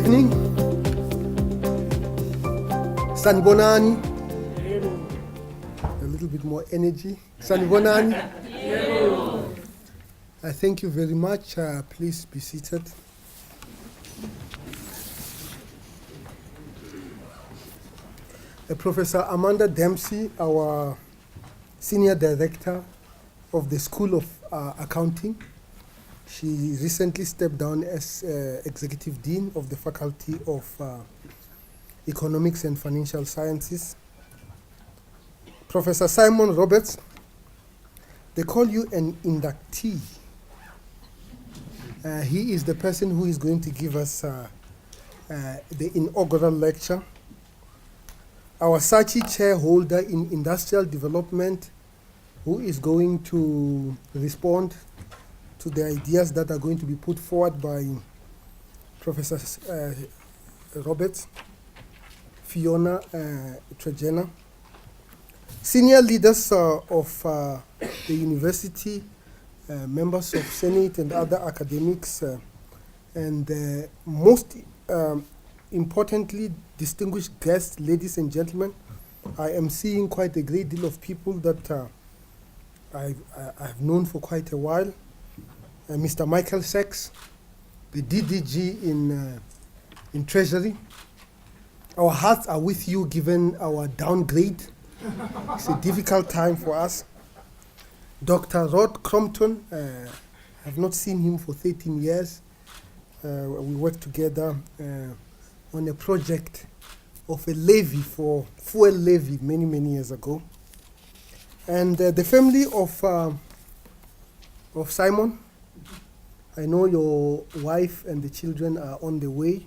evening. Sanibonani. A little bit more energy. Sanibonani. I thank you very much. Please be seated. Professor Amanda Dempsey, our Senior Director of the School of Accounting. She recently stepped down as Executive Dean of the Faculty of Economics and Financial Sciences. Professor Simon Roberts, they call you an inductee. He is the person who is going to give us the inaugural lecture. Our Sachi chairholder in industrial development, who is going to respond to the ideas that are going to be put forward by Professor Roberts, Fiona Trajena. Senior leaders of the university, members of Senate and other academics, and most importantly, distinguished guests, ladies and gentlemen. I am seeing quite a great deal of people that I've known for quite a while. Mr. Michael Sachs, the DDG in Treasury. Our hearts are with you given our downgrade. It's a difficult time for us. Dr. Rod Crompton, I've not seen him for 13 years. We worked together on a project of a levy for fuel levy many years ago. And the family of Simon, I know your wife and the children are on the way,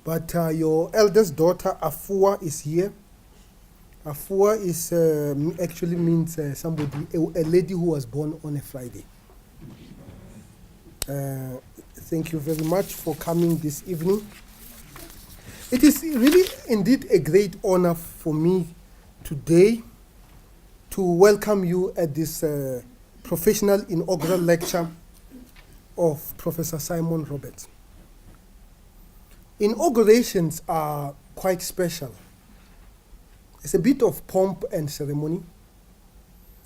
but your eldest daughter, Afua, is here. Afua is actually means somebody, a lady who was born on a Friday. Thank you very much for coming this evening. It is really indeed a great honor for me today to welcome you at this professional inaugural lecture of Professor Simon Roberts. Inaugurations are quite special. It's a bit of pomp and ceremony,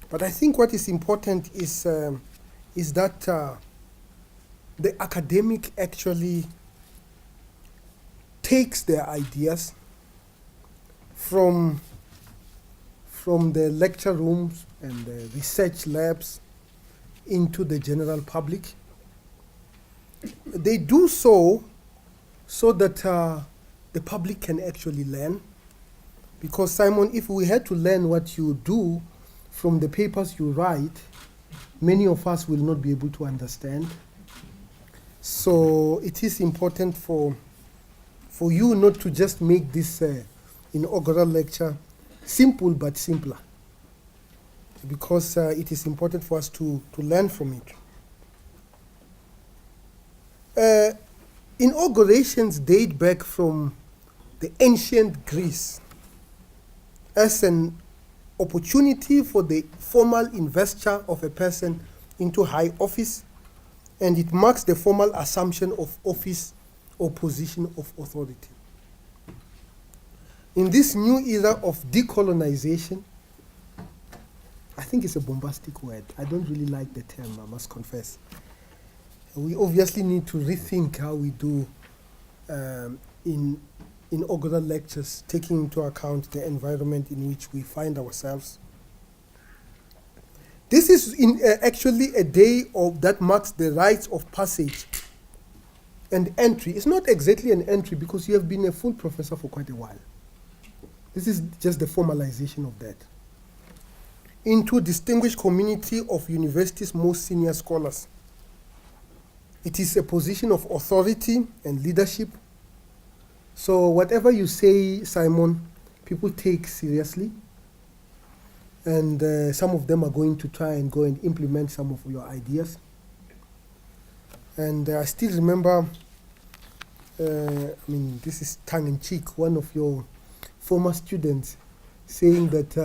but I think what is important is that the academic actually takes their ideas from the lecture rooms and the research labs into the general public. They do so that the public can actually learn. Because Simon, if we had to learn what you do from the papers you write, many of us will not be able to understand. So it is important for you not to just make this inaugural lecture simple but simpler, because it is important for us to learn from it. Inaugurations date back from the ancient Greece as an opportunity for the formal investiture of a person into high office, and it marks the formal assumption of office or position of authority. In this new era of decolonization, I think it's a bombastic word. I don't really like the term, I must confess. We obviously need to rethink how we do in inaugural lectures, taking into account the environment in which we find ourselves. This is actually a day that marks the rites of passage and entry. It's not exactly an entry because you have been a full professor for quite a while. This is just the formalization of that into distinguished community of university's most senior scholars. It is a position of authority and leadership. So whatever you say, Simon, people take seriously. And some of them are going to try and go and implement some of your ideas. And I still remember, this is tongue-in-cheek, one of your former students saying that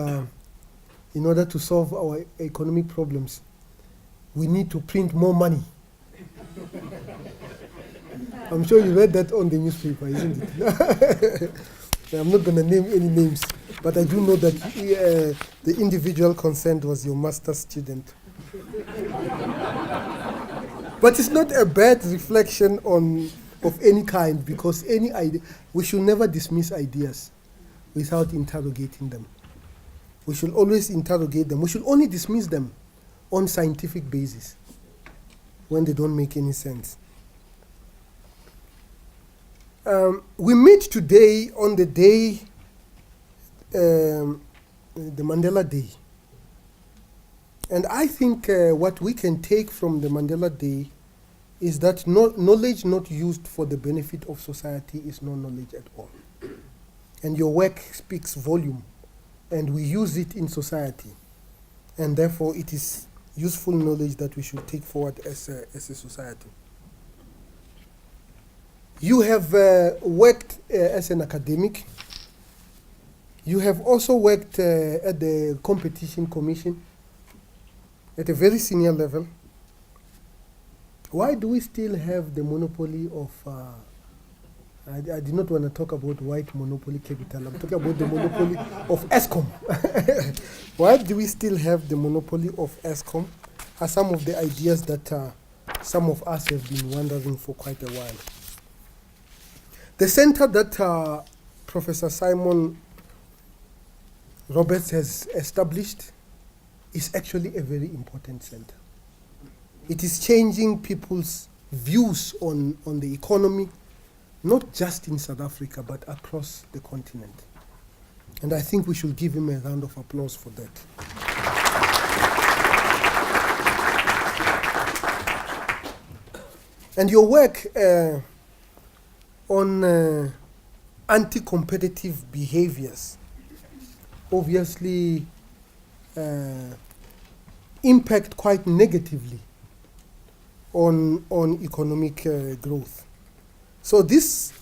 in order to solve our economic problems, we need to print more money. I'm sure you read that on the newspaper, isn't it? I'm not going to name any names, but I do know that the individual concerned was your master's student. But it's not a bad reflection of any kind, because any idea, we should never dismiss ideas without interrogating them. We should always interrogate them. We should only dismiss them on scientific basis when they don't make any sense. We meet today on the day, the Mandela Day. And I think what we can take from the Mandela Day is that knowledge not used for the benefit of society is no knowledge at all. And your work speaks volume, and we use it in society. And therefore, it is useful knowledge that we should take forward as a society. You have worked as an academic. You have also worked at the Competition Commission at a very senior level. Why do we still have the monopoly of, I did not want to talk about white monopoly capital, I'm talking about the monopoly of ESCOM. Why do we still have the monopoly of ESCOM? Are some of the ideas that some of us have been wondering for quite a while. The center that Professor Simon Roberts has established is actually a very important center. It is changing people's views on the economy, not just in South Africa, but across the continent. And I think we should give him a round of applause for that. And your work on anti-competitive behaviors obviously impact quite negatively on economic growth. So this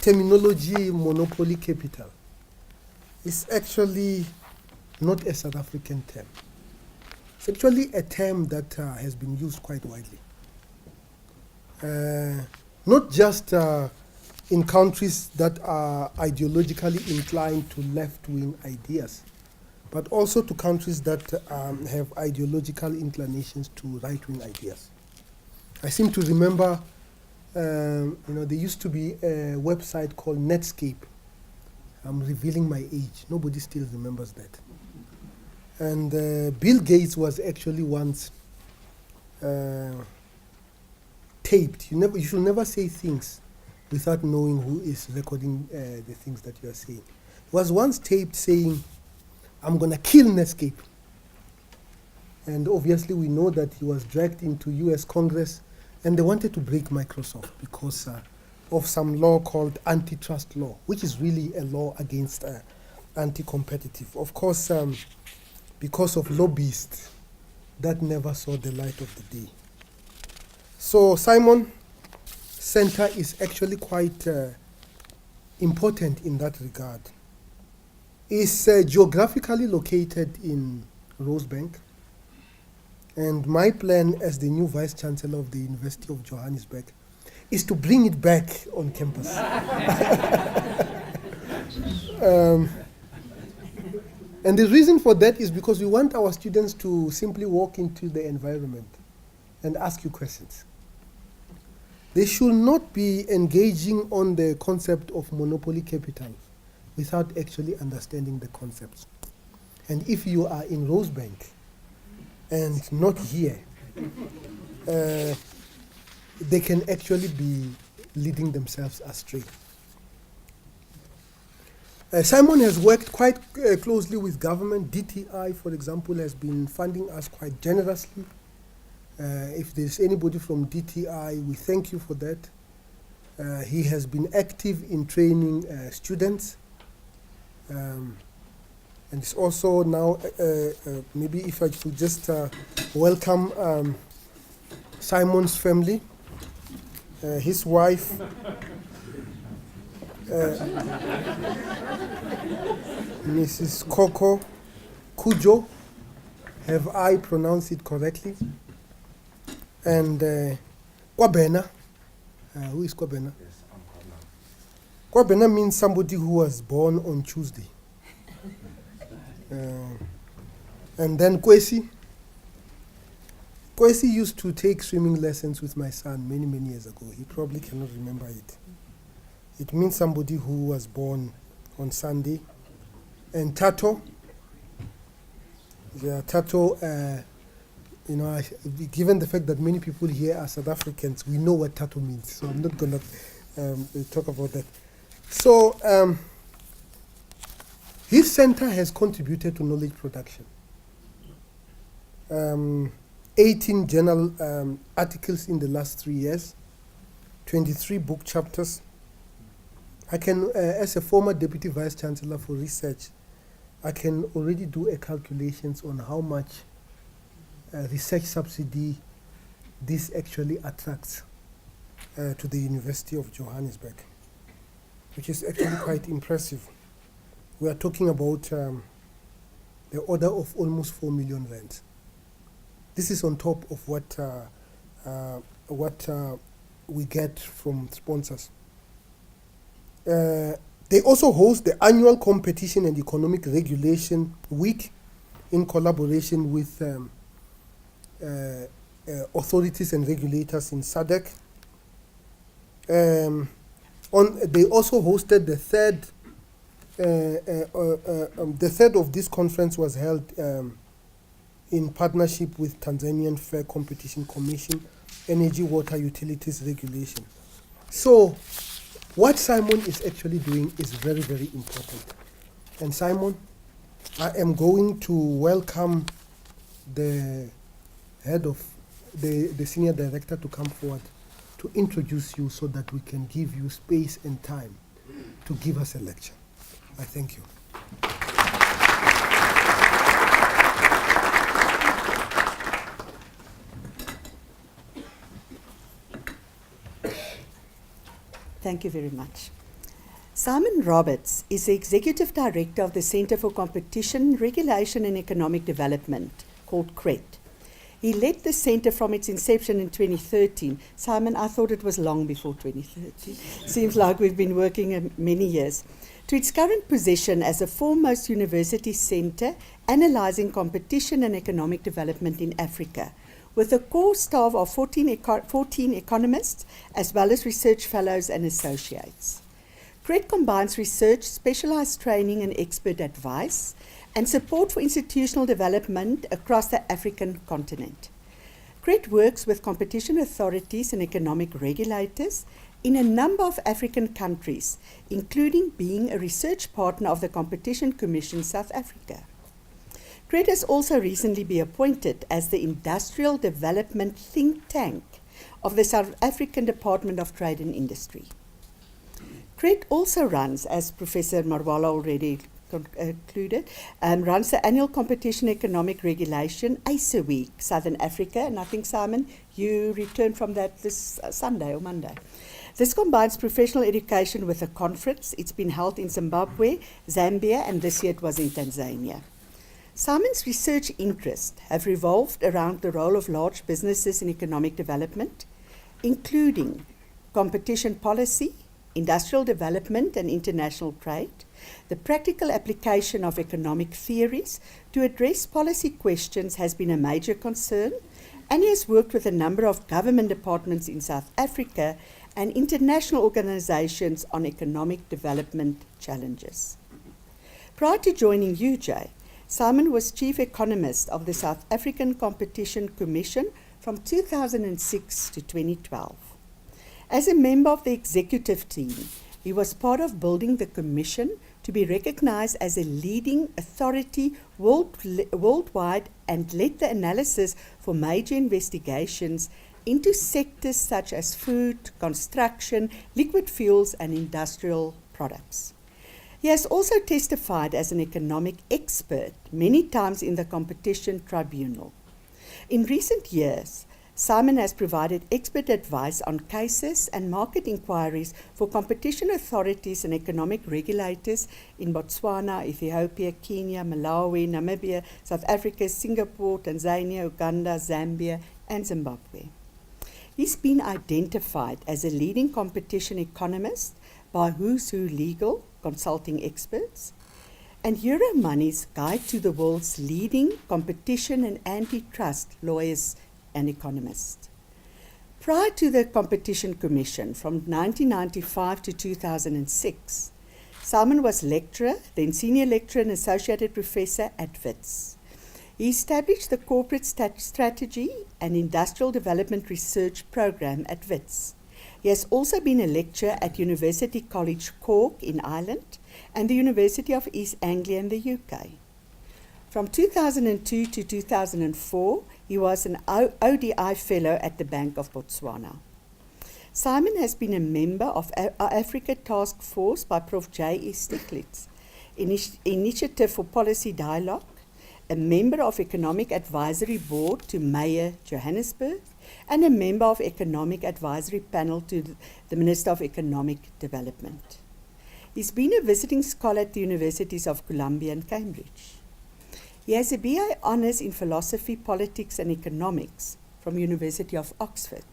terminology, monopoly capital, is actually not a South African term. It's actually a term that has been used quite widely. Not just in countries that are ideologically inclined to left-wing ideas, but also to countries that have ideological inclinations to right-wing ideas. I seem to remember, there used to be a website called Netscape. I'm revealing my age. Nobody still remembers that. And Bill Gates was actually once taped. You should never say things without knowing who is recording the things that you are saying. He was once taped saying, "I'm going to kill Netscape." And obviously we know that he was dragged into US Congress, and they wanted to break Microsoft because of some law called antitrust law, which is really a law against anti-competitive. Of course, because of lobbyists, that never saw the light of the day. So Simon Center is actually quite important in that regard. It's geographically located in Rosebank, and my plan as the new Vice Chancellor of the University of Johannesburg is to bring it back on campus. And the reason for that is because we want our students to simply walk into the environment and ask you questions. They should not be engaging on the concept of monopoly capital without actually understanding the concepts. And if you are in Rosebank and not here, they can actually be leading themselves astray. Simon has worked quite closely with government. DTI, for example, has been funding us quite generously. If there's anybody from DTI, we thank you for that. He has been active in training students. And it's also now, maybe if I could just welcome Simon's family, his wife, Mrs. Coco Kujo, have I pronounced it correctly? And Kwabena, Who is Kwabena? Yes, I'm Kwabena means somebody who was born on Tuesday. And then Kwesi. Kwesi used to take swimming lessons with my son many, many years ago. He probably cannot remember it. It means somebody who was born on Sunday. And Tato. Yeah, Tato, given the fact that many people here are South Africans, we know what Tato means. So I'm not going to talk about that. So his center has contributed to knowledge production. 18 journal articles in the last 3 years, 23 book chapters. I can, as a former Deputy Vice Chancellor for Research, I can already do a calculations on how much research subsidy this actually attracts to the University of Johannesburg, which is actually quite impressive. We are talking about the order of almost 4 million rand. This is on top of what we get from sponsors. They also host the annual Competition and Economic Regulation Week in collaboration with authorities and regulators in SADC. They also hosted the third of this conference was held in partnership with Tanzanian Fair Competition Commission, Energy, Water, Utilities Regulation. So what Simon is actually doing is very, very important. And Simon, I am going to welcome the head of the senior director to come forward to introduce you so that we can give you space and time to give us a lecture. I thank you. Thank you very much. Simon Roberts is the Executive Director of the Centre for Competition, Regulation and Economic Development, called CCRED. He led the centre from its inception in 2013. Simon, I thought it was long before 2013. Seems like we've been working many years. To its current position as the foremost university centre analysing competition and economic development in Africa, with a core staff of 14 economists, as well as research fellows and associates. CCRED combines research, specialised training and expert advice, and support for institutional development across the African continent. CCRED works with competition authorities and economic regulators in a number of African countries, including being a research partner of the Competition Commission South Africa. CCRED has also recently been appointed as the industrial development think tank of the South African Department of Trade and Industry. CCRED also runs, as Professor Marwala already concluded, runs the annual Competition Economic Regulation ASA Week, Southern Africa, and I think, Simon, you returned from that this Sunday or Monday. This combines professional education with a conference. It's been held in Zimbabwe, Zambia, and this year it was in Tanzania. Simon's research interests have revolved around the role of large businesses in economic development, including competition policy, industrial development and international trade, the practical application of economic theories to address policy questions has been a major concern, and he has worked with a number of government departments in South Africa and international organizations on economic development challenges. Prior to joining UJ, Simon was Chief Economist of the South African Competition Commission from 2006 to 2012. As a member of the executive team, he was part of building the Commission to be recognized as a leading authority worldwide and led the analysis for major investigations into sectors such as food, construction, liquid fuels, and industrial products. He has also testified as an economic expert many times in the Competition Tribunal. In recent years, Simon has provided expert advice on cases and market inquiries for competition authorities and economic regulators in Botswana, Ethiopia, Kenya, Malawi, Namibia, South Africa, Singapore, Tanzania, Uganda, Zambia, and Zimbabwe. He's been identified as a leading competition economist by Who's Who Legal consulting experts and Euromoney's Guide to the World's Leading Competition and Antitrust Lawyers and Economists. Prior to the Competition Commission from 1995 to 2006, Simon was lecturer, then senior lecturer and associated professor at WITS. He established the Corporate Strategy and Industrial Development Research Program at WITS. He has also been a lecturer at University College Cork in Ireland and the University of East Anglia in the UK. From 2002 to 2004, he was an ODI Fellow at the Bank of Botswana. Simon has been a member of Africa Task Force by Prof J.E. Stiglitz, Initiative for Policy Dialogue, a member of Economic Advisory Board to Mayor Johannesburg, and a member of Economic Advisory Panel to the Minister of Economic Development. He's been a visiting scholar at the Universities of Columbia and Cambridge. He has a BA Honours in Philosophy, Politics and Economics from University of Oxford,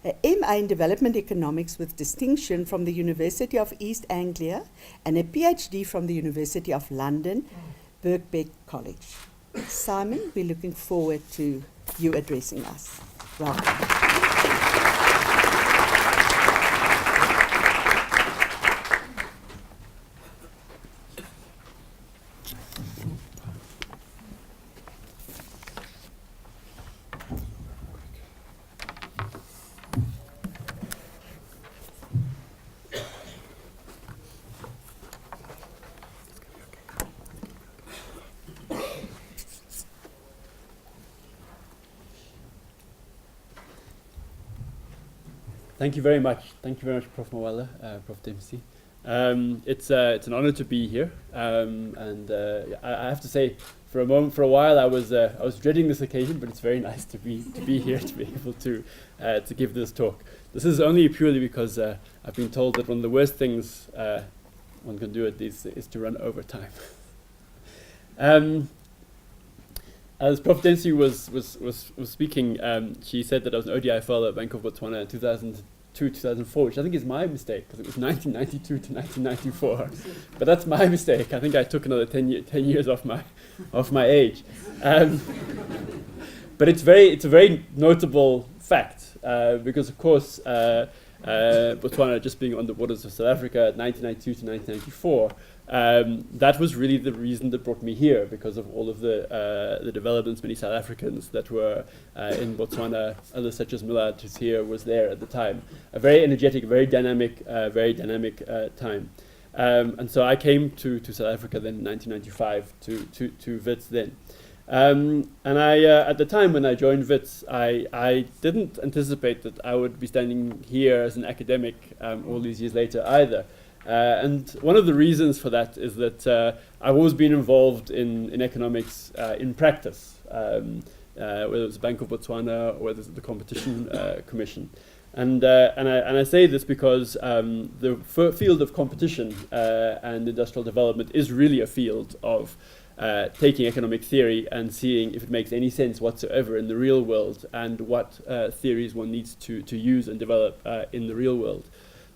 a MA in Development Economics with distinction from the University of East Anglia, and a PhD from the University of London, Birkbeck College. Simon, we're looking forward to you addressing us. Welcome. Thank you very much. Thank you very much, Prof Mawala, Prof Dempsey. It's an honor to be here, I have to say, for a while, I was dreading this occasion, but it's very nice to be here, to be able to give this talk. This is only purely because I've been told that one of the worst things one can do at these is to run over time. As Prof Dempsey was speaking, she said that I was an ODI fellow at Bank of Botswana in 2002-2004, which I think is my mistake, because it was 1992 to 1994. But that's my mistake. I think I took another 10 years off my age. But it's a very notable fact, because of course Botswana just being on the borders of South Africa at 1992 to 1994. That was really the reason that brought me here, because of all of the developments. Many South Africans that were in Botswana, others such as Millard, who's here, was there at the time. A very energetic, very dynamic time. And so I came to South Africa then in 1995 to WITS then. And I, at the time when I joined WITS, I didn't anticipate that I would be standing here as an academic all these years later either. And one of the reasons for that is that I've always been involved in economics in practice, whether it was Bank of Botswana or whether it's the Competition Commission. And I say this because the field of competition and industrial development is really a field of taking economic theory and seeing if it makes any sense whatsoever in the real world, and what theories one needs to use and develop in the real world.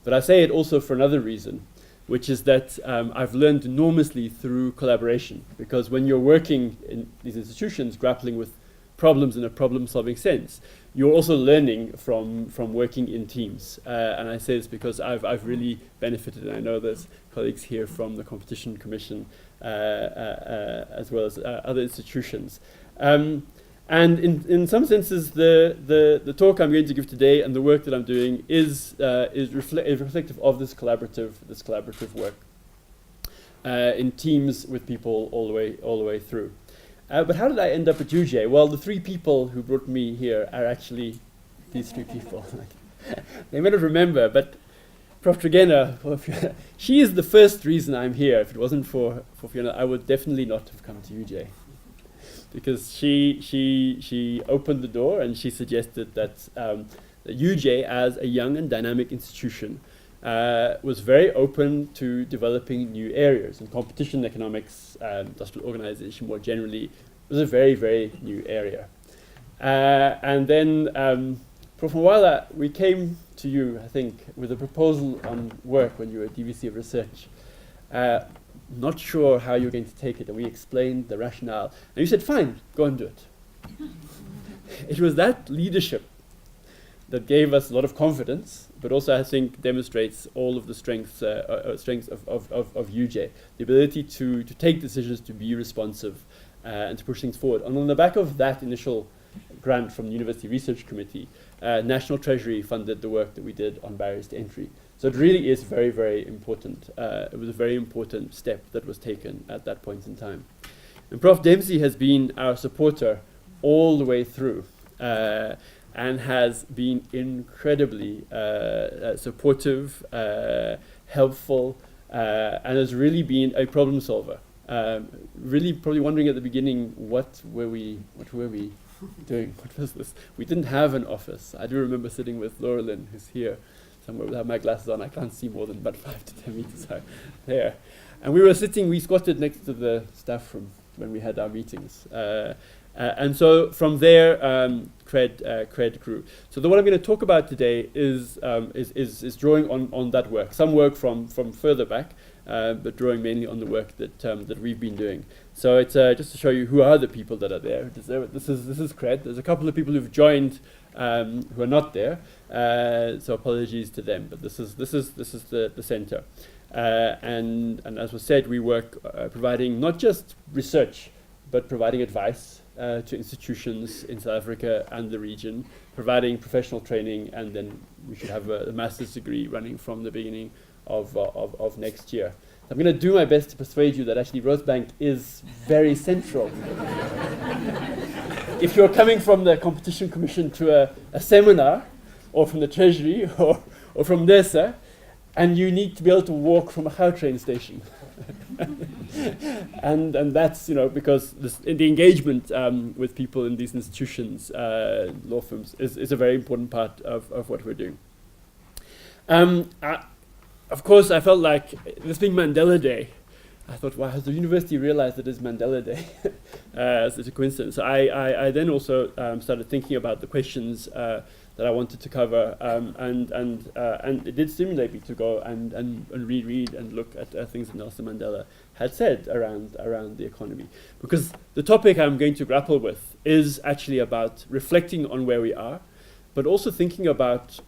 But I say it also for another reason, which is that I've learned enormously through collaboration, because when you're working in these institutions grappling with problems in a problem-solving sense, you're also learning from working in teams. And I say this because I've really benefited, and I know there's colleagues here from the Competition Commission as well as other institutions. And in some senses, the talk I'm going to give today and the work that I'm doing is reflective of this collaborative work in teams with people all the way through. But how did I end up at UJ? Well, the three people who brought me here are actually these three people. They may not remember, but Prof Trigena, she is the first reason I'm here. If it wasn't for Fiona, I would definitely not have come to UJ. Because she opened the door and she suggested that UJ, as a young and dynamic institution, was very open to developing new areas. And competition economics, industrial organization more generally, was a very, very new area. And then Prof Mwala, we came to you, I think, with a proposal on work when you were at DVC of Research. Not sure how you were going to take it, and we explained the rationale. And you said, fine, go and do it. It was that leadership that gave us a lot of confidence, but also I think demonstrates all of the strengths of UJ, the ability to take decisions, to be responsive, and to push things forward. And on the back of that initial grant from the University Research Committee, National Treasury funded the work that we did on barriers to entry. So it really is very, very important. It was a very important step that was taken at that point in time. And Prof Dempsey has been our supporter all the way through, and has been incredibly supportive, helpful, and has really been a problem solver. Really probably wondering at the beginning, what were we doing? What was this? We didn't have an office. I do remember sitting with Laura Lynn, who's here somewhere without my glasses on. I can't see more than about 5 to 10 meters there. And we squatted next to the staff room when we had our meetings. And so from there, CRED grew. So what I'm going to talk about today is drawing on that work. Some work from further back, but drawing mainly on the work that we've been doing. So it's just to show you who are the people that are there. This is CRED. There's a couple of people who've joined who are not there. So apologies to them. But this is the center. And as was said, we work providing not just research, but providing advice to institutions in South Africa and the region, providing professional training, and then we should have a master's degree running from the beginning of next year. So I'm going to do my best to persuade you that actually Rosebank is very central. If you're coming from the Competition Commission to a seminar, or from the Treasury, or from NERSA, and you need to be able to walk from a Gautrain station. and that's, because the engagement with people in these institutions, law firms, is a very important part of what we're doing. Of course, I felt like this being Mandela Day, I thought, wow, has the university realized that it's Mandela Day? It's a coincidence. So I then also started thinking about the questions that I wanted to cover, and it did stimulate me to go and reread and look at things that Nelson Mandela had said around the economy. Because the topic I'm going to grapple with is actually about reflecting on where we are, but also thinking about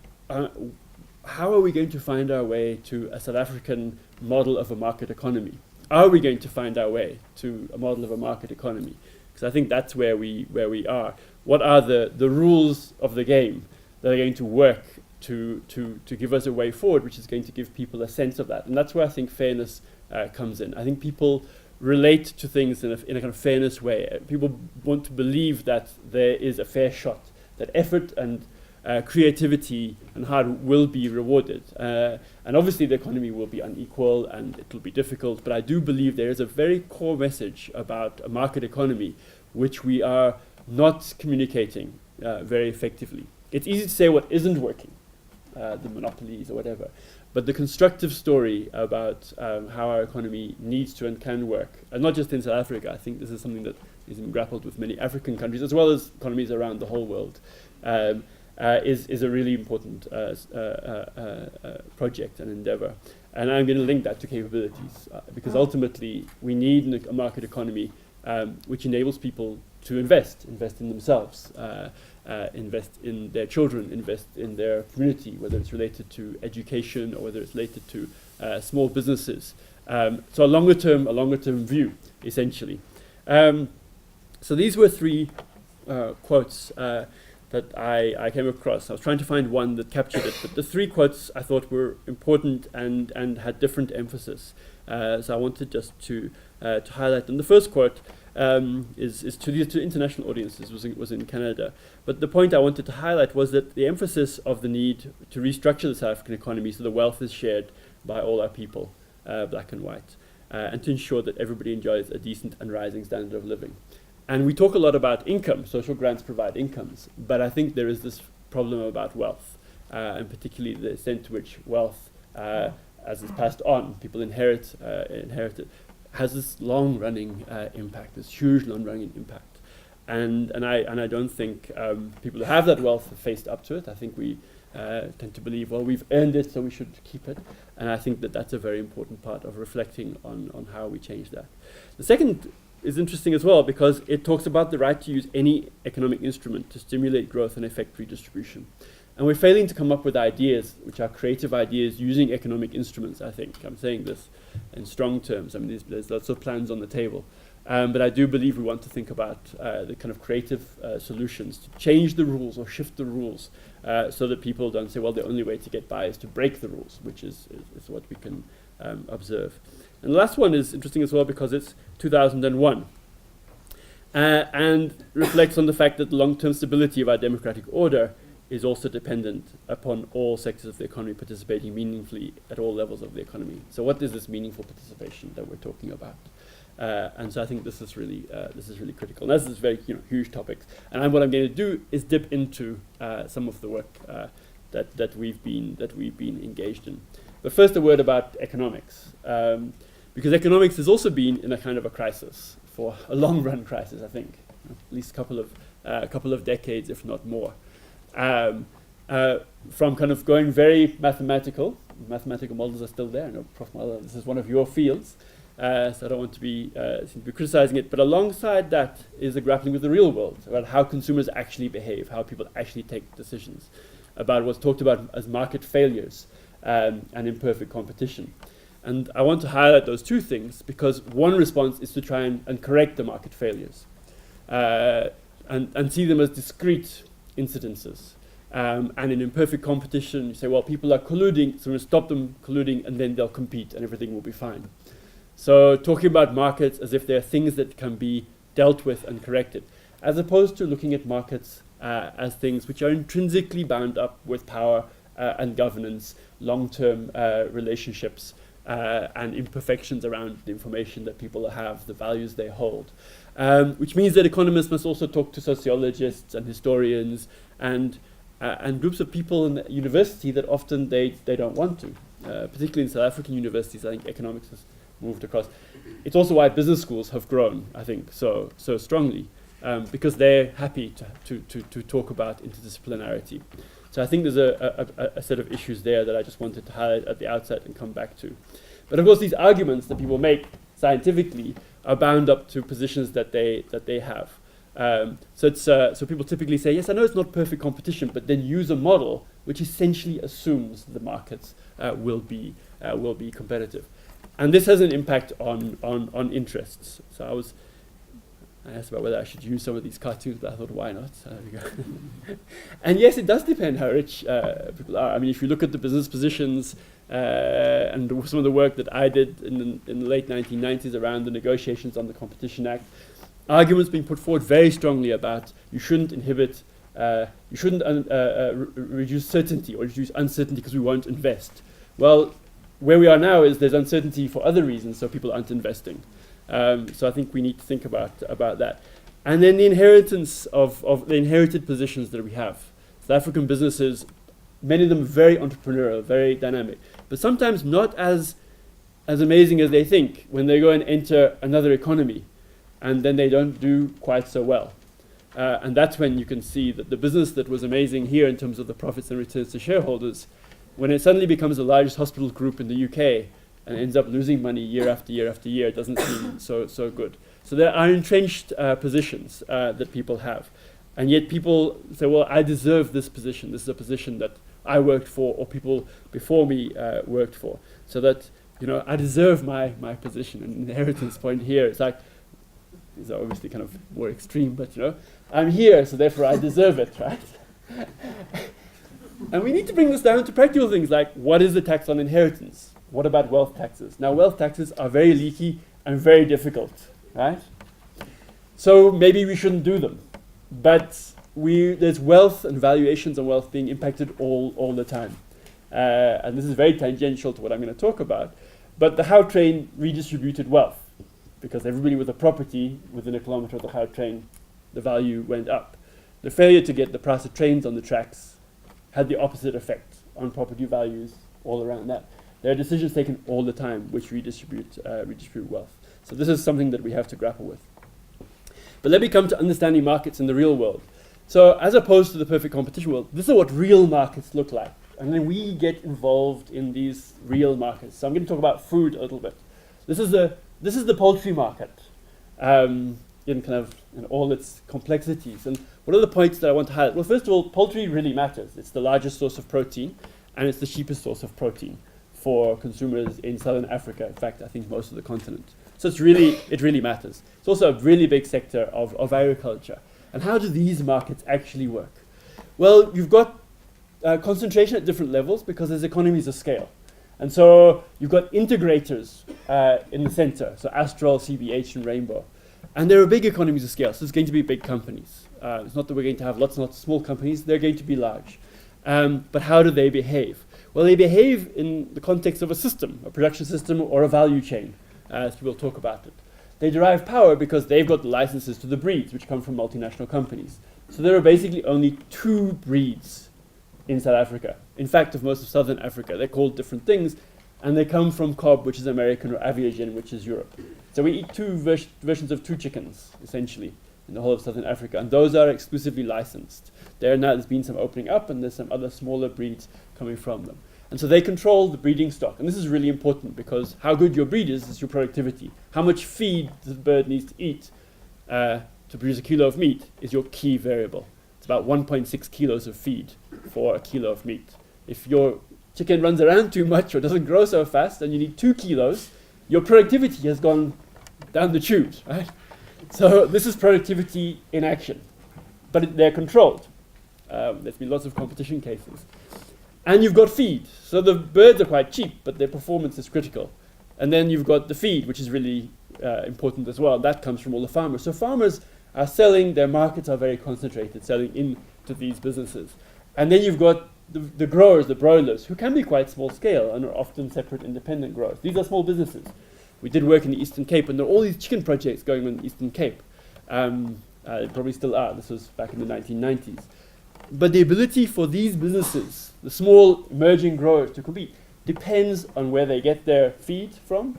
how are we going to find our way to a South African model of a market economy? Are we going to find our way to a model of a market economy? Because I think that's where we are. What are the rules of the game that are going to work to give us a way forward, which is going to give people a sense of that? And that's where I think fairness comes in. I think people relate to things in a kind of fairness way. People want to believe that there is a fair shot, that effort and creativity and hard will be rewarded. And obviously the economy will be unequal and it will be difficult, but I do believe there is a very core message about a market economy which we are not communicating very effectively. It's easy to say what isn't working, the monopolies or whatever, but the constructive story about how our economy needs to and can work, and not just in South Africa. I think this is something that is grappled with many African countries as well as economies around the whole world. Is a really important project and endeavor. And I'm going to link that to capabilities, because ultimately we need a market economy which enables people to invest in themselves, invest in their children, invest in their community, whether it's related to education or whether it's related to small businesses. So a longer term view, essentially. So these were 3 quotes that I came across. I was trying to find one that captured it, but the 3 quotes I thought were important and had different emphasis. So I wanted just to highlight them. The first quote is to international audiences, was in Canada. But the point I wanted to highlight was that the emphasis of the need to restructure the South African economy so the wealth is shared by all our people, black and white, and to ensure that everybody enjoys a decent and rising standard of living. And we talk a lot about income. Social grants provide incomes, but I think there is this problem about wealth, and particularly the extent to which wealth, as it's passed on, people inherit it, has this long-running impact, this huge long-running impact. and I don't think people who have that wealth have faced up to it. I think we tend to believe, well, we've earned it, so we should keep it. And I think that that's a very important part of reflecting on how we change that. The second is interesting as well, because it talks about the right to use any economic instrument to stimulate growth and effect redistribution. And we're failing to come up with ideas, which are creative ideas using economic instruments, I think. I'm saying this in strong terms. I mean, there's lots of plans on the table. But I do believe we want to think about the kind of creative solutions to change the rules or shift the rules so that people don't say, well, the only way to get by is to break the rules, which is what we can observe. And the last one is interesting as well because it's 2001 and reflects on the fact that the long-term stability of our democratic order is also dependent upon all sectors of the economy participating meaningfully at all levels of the economy. So what is this meaningful participation that we're talking about? And so I think this is really critical. And this is very huge topics. And what I'm going to do is dip into some of the work that we've been engaged in. But first, a word about economics, because economics has also been in a kind of a crisis, for a long-run crisis, I think, at least a couple of decades, if not more. From kind of going very mathematical models are still there. I know, Prof Mahler, this is one of your fields. So I don't want to be criticizing it, but alongside that is a grappling with the real world, about how consumers actually behave, how people actually take decisions, about what's talked about as market failures and imperfect competition. And I want to highlight those two things because one response is to try and correct the market failures and see them as discrete incidences. And in imperfect competition, you say, well, people are colluding, so we'll stop them colluding and then they'll compete and everything will be fine. So talking about markets as if they're things that can be dealt with and corrected, as opposed to looking at markets as things which are intrinsically bound up with power and governance, long-term relationships, and imperfections around the information that people have, the values they hold. Which means that economists must also talk to sociologists and historians and groups of people in the university that often they don't want to. Particularly in South African universities, I think economics has moved across. It's also why business schools have grown, I think, so strongly, because they're happy to talk about interdisciplinarity. So I think there's a set of issues there that I just wanted to highlight at the outset and come back to. But of course, these arguments that people make scientifically are bound up to positions that they have. So people typically say, yes, I know it's not perfect competition, but then use a model which essentially assumes the markets will be competitive. And this has an impact on interests. So I asked about whether I should use some of these cartoons, but I thought, why not? So there we go. And yes, it does depend how rich people are. I mean, if you look at the business positions and some of the work that I did in the late 1990s around the negotiations on the Competition Act, arguments being put forward very strongly about you shouldn't inhibit, you shouldn't reduce certainty or reduce uncertainty because we won't invest. Well, where we are now is there's uncertainty for other reasons, so people aren't investing. So I think we need to think about that. And then the inheritance of the inherited positions that we have. South African businesses, many of them very entrepreneurial, very dynamic, but sometimes not as amazing as they think when they go and enter another economy, and then they don't do quite so well. And that's when you can see that the business that was amazing here in terms of the profits and returns to shareholders, when it suddenly becomes the largest hospital group in the UK and ends up losing money year after year after year, it doesn't seem so good. So there are entrenched positions that people have. And yet people say, well, I deserve this position. This is a position that I worked for or people before me worked for. So that, I deserve my position. And the inheritance point here is like, these are obviously kind of more extreme, but I'm here, so therefore I deserve it, right? And we need to bring this down to practical things like, what is the tax on inheritance? What about wealth taxes? Now, wealth taxes are very leaky and very difficult, right? So maybe we shouldn't do them. But there's wealth and valuations on wealth being impacted all the time. And this is very tangential to what I'm going to talk about. But the How train redistributed wealth, because everybody with a property within a kilometre of the How train, the value went up. The failure to get the price of trains on the tracks had the opposite effect on property values all around that. There are decisions taken all the time which redistribute wealth. So this is something that we have to grapple with. But let me come to understanding markets in the real world. So as opposed to the perfect competition world, this is what real markets look like. And then we get involved in these real markets. So I'm going to talk about food a little bit. This is the poultry market in kind of in all its complexities. And what are the points that I want to highlight? Well, first of all, poultry really matters. It's the largest source of protein, and it's the cheapest source of protein for consumers in southern Africa. In fact, I think most of the continent. So it really matters. It's also a really big sector of agriculture. And how do these markets actually work? Well, you've got concentration at different levels because there's economies of scale. And so you've got integrators in the center, so Astral, CBH, and Rainbow. And there are big economies of scale, so it's going to be big companies. It's not that we're going to have lots and lots of small companies, they're going to be large. But how do they behave? Well, they behave in the context of a system, a production system or a value chain, as we'll talk about it. They derive power because they've got the licenses to the breeds, which come from multinational companies. So there are basically only 2 breeds in South Africa. In fact, of most of Southern Africa. They're called different things, and they come from Cobb, which is American, or Aviagen, which is Europe. So we eat 2 versions of 2 chickens, essentially, in the whole of Southern Africa, and those are exclusively licensed. There's been some opening up, and there's some other smaller breeds coming from them. And so they control the breeding stock. And this is really important because how good your breed is your productivity. How much feed the bird needs to eat to produce a kilo of meat is your key variable. It's about 1.6 kilos of feed for a kilo of meat. If your chicken runs around too much or doesn't grow so fast and you need 2 kilos, your productivity has gone down the tubes, right? So this is productivity in action. But they're controlled. There's been lots of competition cases. And you've got feed. So the birds are quite cheap, but their performance is critical. And then you've got the feed, which is really important as well. That comes from all the farmers. So farmers are selling, their markets are very concentrated, selling into these businesses. And then you've got the growers, the broilers, who can be quite small scale and are often separate independent growers. These are small businesses. We did work in the Eastern Cape, and there are all these chicken projects going on in the Eastern Cape. They probably still are. This was back in the 1990s. But the ability for these businesses, the small emerging growers, to compete depends on where they get their feed from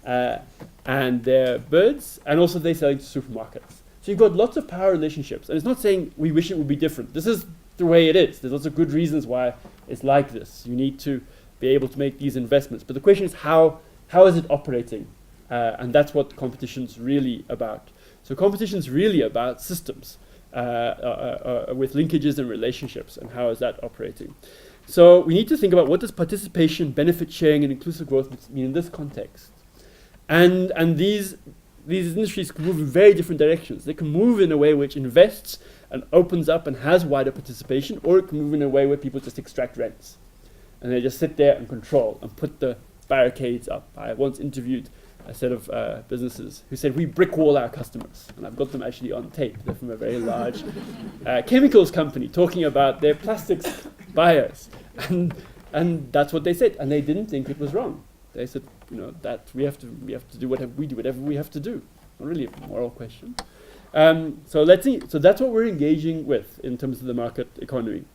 and their birds, and also they sell to supermarkets. So you've got lots of power relationships. And it's not saying we wish it would be different. This is the way it is. There's lots of good reasons why it's like this. You need to be able to make these investments. But the question is how is it operating? And that's what competition's really about. So competition's really about systems. With linkages and relationships, and how is that operating? So we need to think about what does participation, benefit sharing, and inclusive growth mean in this context. And these industries can move in very different directions. They can move in a way which invests and opens up and has wider participation, or it can move in a way where people just extract rents. And they just sit there and control and put the barricades up. I once interviewed a set of businesses who said, we brick wall our customers. And I've got them actually on tape. They're from a very large chemicals company talking about their plastics buyers. And that's what they said. And they didn't think it was wrong. They said, that we have to do whatever we have to do. Not really a moral question. So let's see. So that's what we're engaging with in terms of the market economy.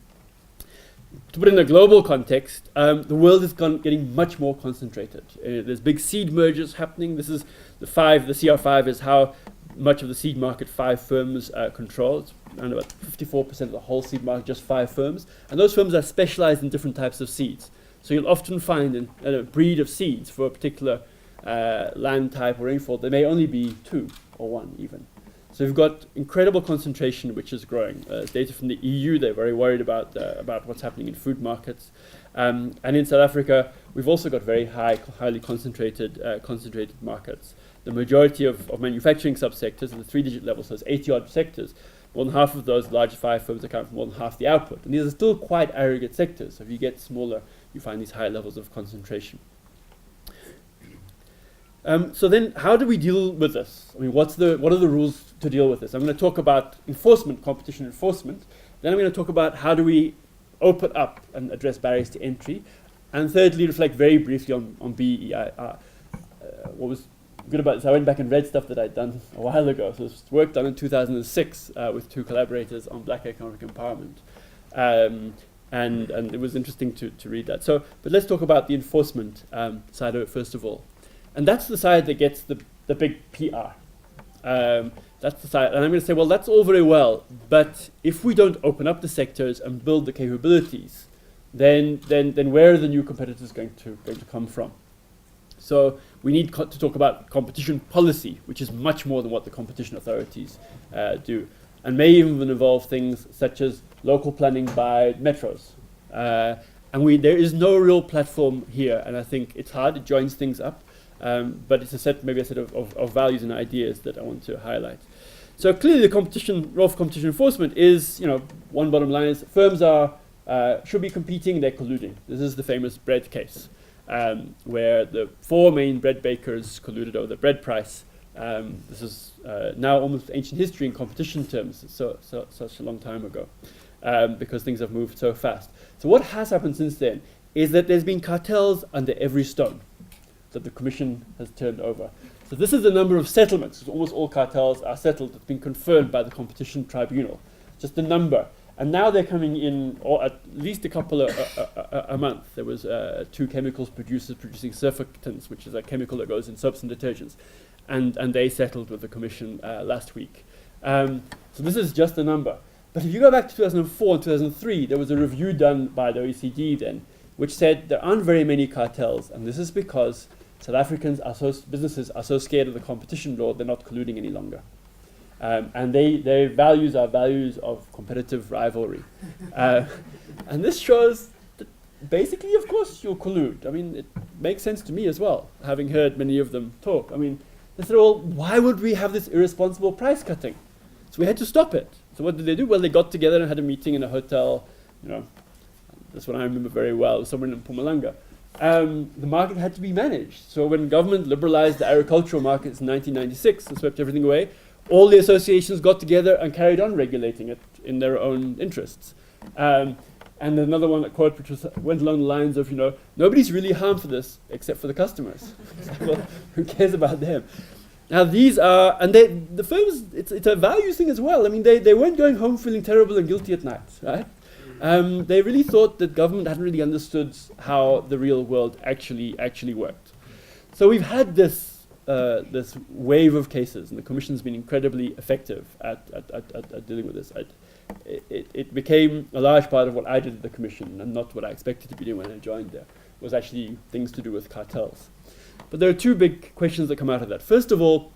To put it in a global context, the world is getting much more concentrated. There's big seed mergers happening. This is the CR5 is how much of the seed market 5 firms control. It's around about 54% of the whole seed market, just 5 firms. And those firms are specialized in different types of seeds. So you'll often find in a breed of seeds for a particular land type or rainfall, there may only be 2 or 1 even. So we've got incredible concentration, which is growing. Data from the EU, they're very worried about what's happening in food markets. And in South Africa, we've also got very highly concentrated markets. The majority of manufacturing subsectors at the 3-digit level, so there's 80-odd sectors. More than half of those large 5 firms account for more than half the output. And these are still quite aggregate sectors. So if you get smaller, you find these high levels of concentration. So then, how do we deal with this? I mean, what are the rules to deal with this? I'm going to talk about enforcement, competition enforcement. Then I'm going to talk about how do we open up and address barriers to entry. And thirdly, reflect very briefly on BEIR. What was good about this, I went back and read stuff that I'd done a while ago. So it's work done in 2006 with 2 collaborators on black economic empowerment. And it was interesting to read that. But let's talk about the enforcement side of it first of all. And that's the side that gets the big PR. That's the side. And I'm going to say, well, that's all very well, but if we don't open up the sectors and build the capabilities, then where are the new competitors going to come from? So we need to talk about competition policy, which is much more than what the competition authorities do, and may even involve things such as local planning by metros. And there is no real platform here, and I think it's hard. It joins things up, but it's maybe a set of values and ideas that I want to highlight. So clearly, the role of competition enforcement is, one bottom line is firms should be competing, they're colluding. This is the famous bread case, where the 4 main bread bakers colluded over the bread price. This is now almost ancient history in competition terms, such a long time ago, because things have moved so fast. So what has happened since then is that there's been cartels under every stone that the Commission has turned over. So this is the number of settlements. Almost all cartels are settled. It's been confirmed by the Competition Tribunal. Just the number. And now they're coming in, or at least a couple a month. There was 2 chemicals producers producing surfactants, which is a chemical that goes in soaps and detergents. And they settled with the Commission last week. So this is just a number. But if you go back to 2004 and 2003, there was a review done by the OECD then, which said there aren't very many cartels, and this is because South Africans businesses are so scared of the competition law, they're not colluding any longer. And their values are values of competitive rivalry. And this shows that basically, of course, you'll collude. I mean, it makes sense to me as well, having heard many of them talk. I mean, they said, well, why would we have this irresponsible price cutting? So we had to stop it. So what did they do? Well, they got together and had a meeting in a hotel. That's what I remember very well, somewhere in Mpumalanga. The market had to be managed. So when government liberalized the agricultural markets in 1996 and swept everything away, all the associations got together and carried on regulating it in their own interests. And another one, a quote which went along the lines of, nobody's really harmed for this except for the customers. Well, who cares about them? Now these are, and the firms, it's a values thing as well. I mean, they weren't going home feeling terrible and guilty at night, right? They really thought that government hadn't really understood how the real world actually worked. So we've had this wave of cases, and the Commission's been incredibly effective at dealing with this. It became a large part of what I did at the Commission, and not what I expected to be doing when I joined there. It was actually things to do with cartels. But there are 2 big questions that come out of that. First of all,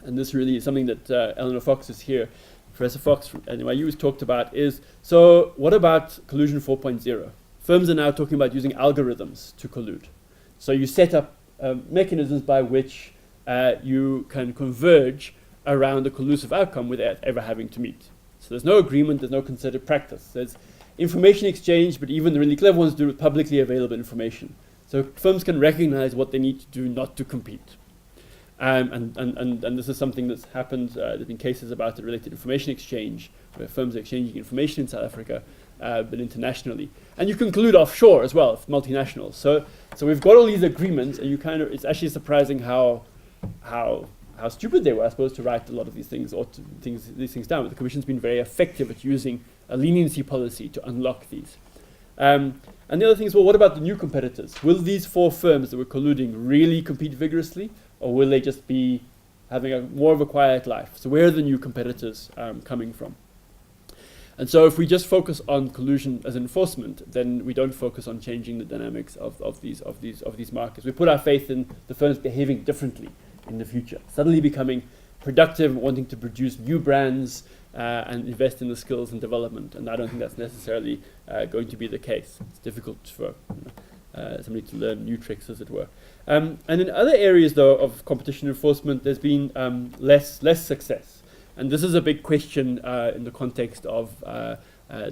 and this really is something that Eleanor Fox is here, Professor Fox from NYU has talked about, is, so what about collusion 4.0? Firms are now talking about using algorithms to collude. So you set up mechanisms by which you can converge around a collusive outcome without ever having to meet. So there's no agreement, there's no concerted practice. There's information exchange, but even the really clever ones do it with publicly available information. So firms can recognize what they need to do not to compete. And this is something that's happened. There have been cases about the related information exchange, where firms are exchanging information in South Africa, but internationally. And you can collude offshore as well, multinationals. So we've got all these agreements, and it's actually surprising how stupid they were, I suppose, to write a lot of these things or these things down. But the Commission's been very effective at using a leniency policy to unlock these. And the other thing is, well, what about the new competitors? Will these 4 firms that were colluding really compete vigorously, or will they just be having more of a quiet life? So where are the new competitors coming from? And so if we just focus on collusion as enforcement, then we don't focus on changing the dynamics of these markets. We put our faith in the firms behaving differently in the future, suddenly becoming productive, wanting to produce new brands and invest in the skills and development. And I don't think that's necessarily going to be the case. It's difficult for somebody to learn new tricks, as it were. And in other areas, though, of competition enforcement, there's been less success. And this is a big question in the context of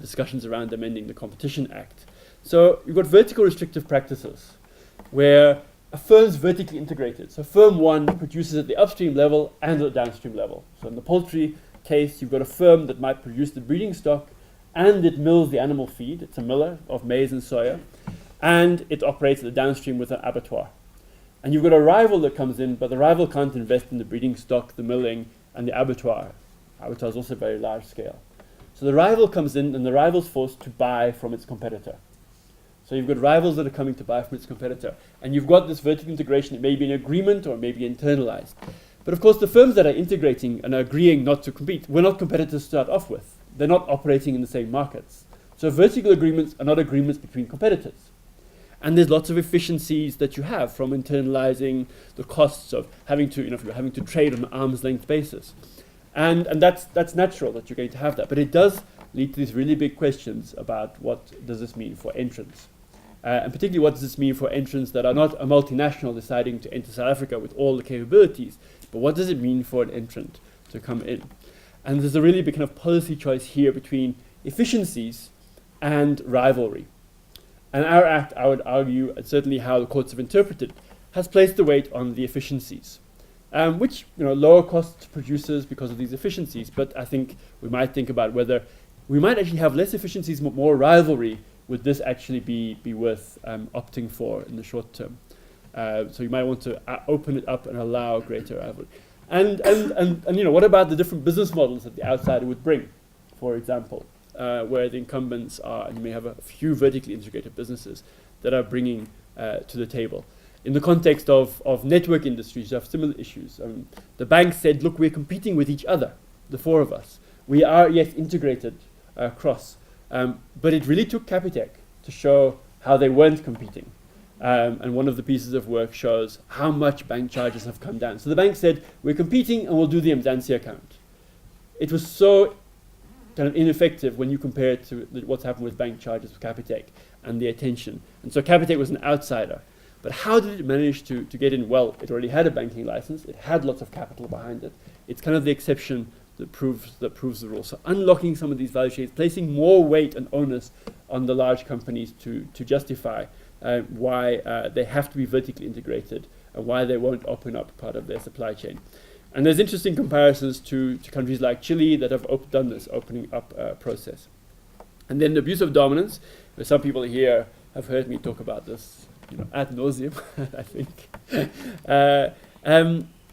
discussions around amending the Competition Act. So you've got vertical restrictive practices, where a firm's vertically integrated. So firm 1 produces at the upstream level and at the downstream level. So in the poultry case, you've got a firm that might produce the breeding stock, and it mills the animal feed. It's a miller of maize and soya, and it operates at the downstream with an abattoir. And you've got a rival that comes in, but the rival can't invest in the breeding stock, the milling, and the abattoir. Abattoir is also very large scale. So the rival comes in, and the rival's forced to buy from its competitor. So you've got rivals that are coming to buy from its competitor. And you've got this vertical integration. It may be an agreement or it may be internalized. But of course, the firms that are integrating and are agreeing not to compete were not competitors to start off with. They're not operating in the same markets. So vertical agreements are not agreements between competitors. And there's lots of efficiencies that you have from internalizing the costs of having to, if you're having to trade on an arm's length basis. And that's natural that you're going to have that. But it does lead to these really big questions about what does this mean for entrants. And particularly what does this mean for entrants that are not a multinational deciding to enter South Africa with all the capabilities, but what does it mean for an entrant to come in? And there's a really big kind of policy choice here between efficiencies and rivalry. And our act, I would argue, and certainly how the courts have interpreted, has placed the weight on the efficiencies, which lower cost to producers because of these efficiencies. But I think we might think about whether we might actually have less efficiencies, but more rivalry. Would this actually be worth opting for in the short term? So you might want to open it up and allow greater rivalry. And what about the different business models that the outsider would bring, for example, where the incumbents are, and you may have a few vertically integrated businesses that are bringing to the table. In the context of network industries, you have similar issues. The bank said, look, we're competing with each other, the four of us. We are yet integrated across. But it really took Capitec to show how they weren't competing. And one of the pieces of work shows how much bank charges have come down. So the bank said, we're competing and we'll do the Mzansi account. It was so kind of ineffective when you compare it to what's happened with bank charges with Capitec and the attention. And so Capitec was an outsider. But how did it manage to get in? Well, it already had a banking license. It had lots of capital behind it. It's kind of the exception that proves the rule. So unlocking some of these value chains, placing more weight and onus on the large companies to justify why they have to be vertically integrated and why they won't open up part of their supply chain. And there's interesting comparisons to countries like Chile that have done this opening up process. And then the abuse of dominance, where some people here have heard me talk about this ad nauseum, I think.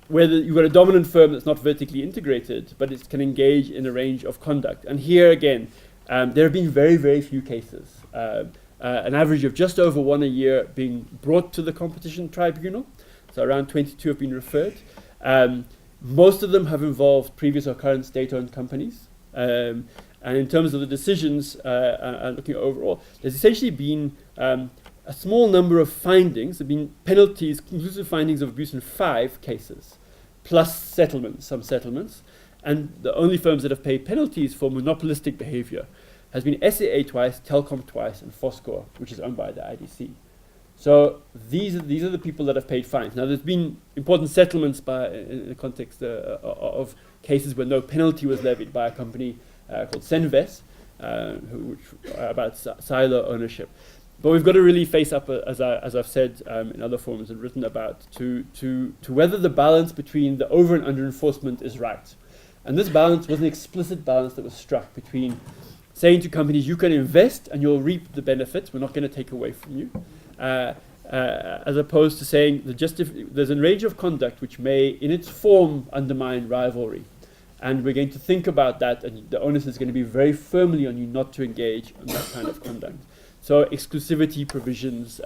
Where you've got a dominant firm that's not vertically integrated, but it can engage in a range of conduct. And here again, there have been very, very few cases. An average of just over one a year being brought to the competition tribunal. So around 22 have been referred. Most of them have involved previous or current state-owned companies. And in terms of the decisions, looking overall, there's essentially been a small number of findings. There have been penalties, conclusive findings of abuse in 5 cases, plus settlements, some settlements. And the only firms that have paid penalties for monopolistic behavior has been SAA twice, Telkom twice, and Foscor, which is owned by the IDC. So these are the people that have paid fines. Now, there's been important settlements in the context of cases where no penalty was levied by a company called Senves, about silo ownership. But we've got to really face up, as I've said in other forums and written about, to whether the balance between the over and under enforcement is right. And this balance was an explicit balance that was struck between saying to companies, you can invest and you'll reap the benefits, we're not going to take away from you, as opposed to saying there's a range of conduct which may, in its form, undermine rivalry. And we're going to think about that, and the onus is going to be very firmly on you not to engage in that kind of conduct. So exclusivity provisions,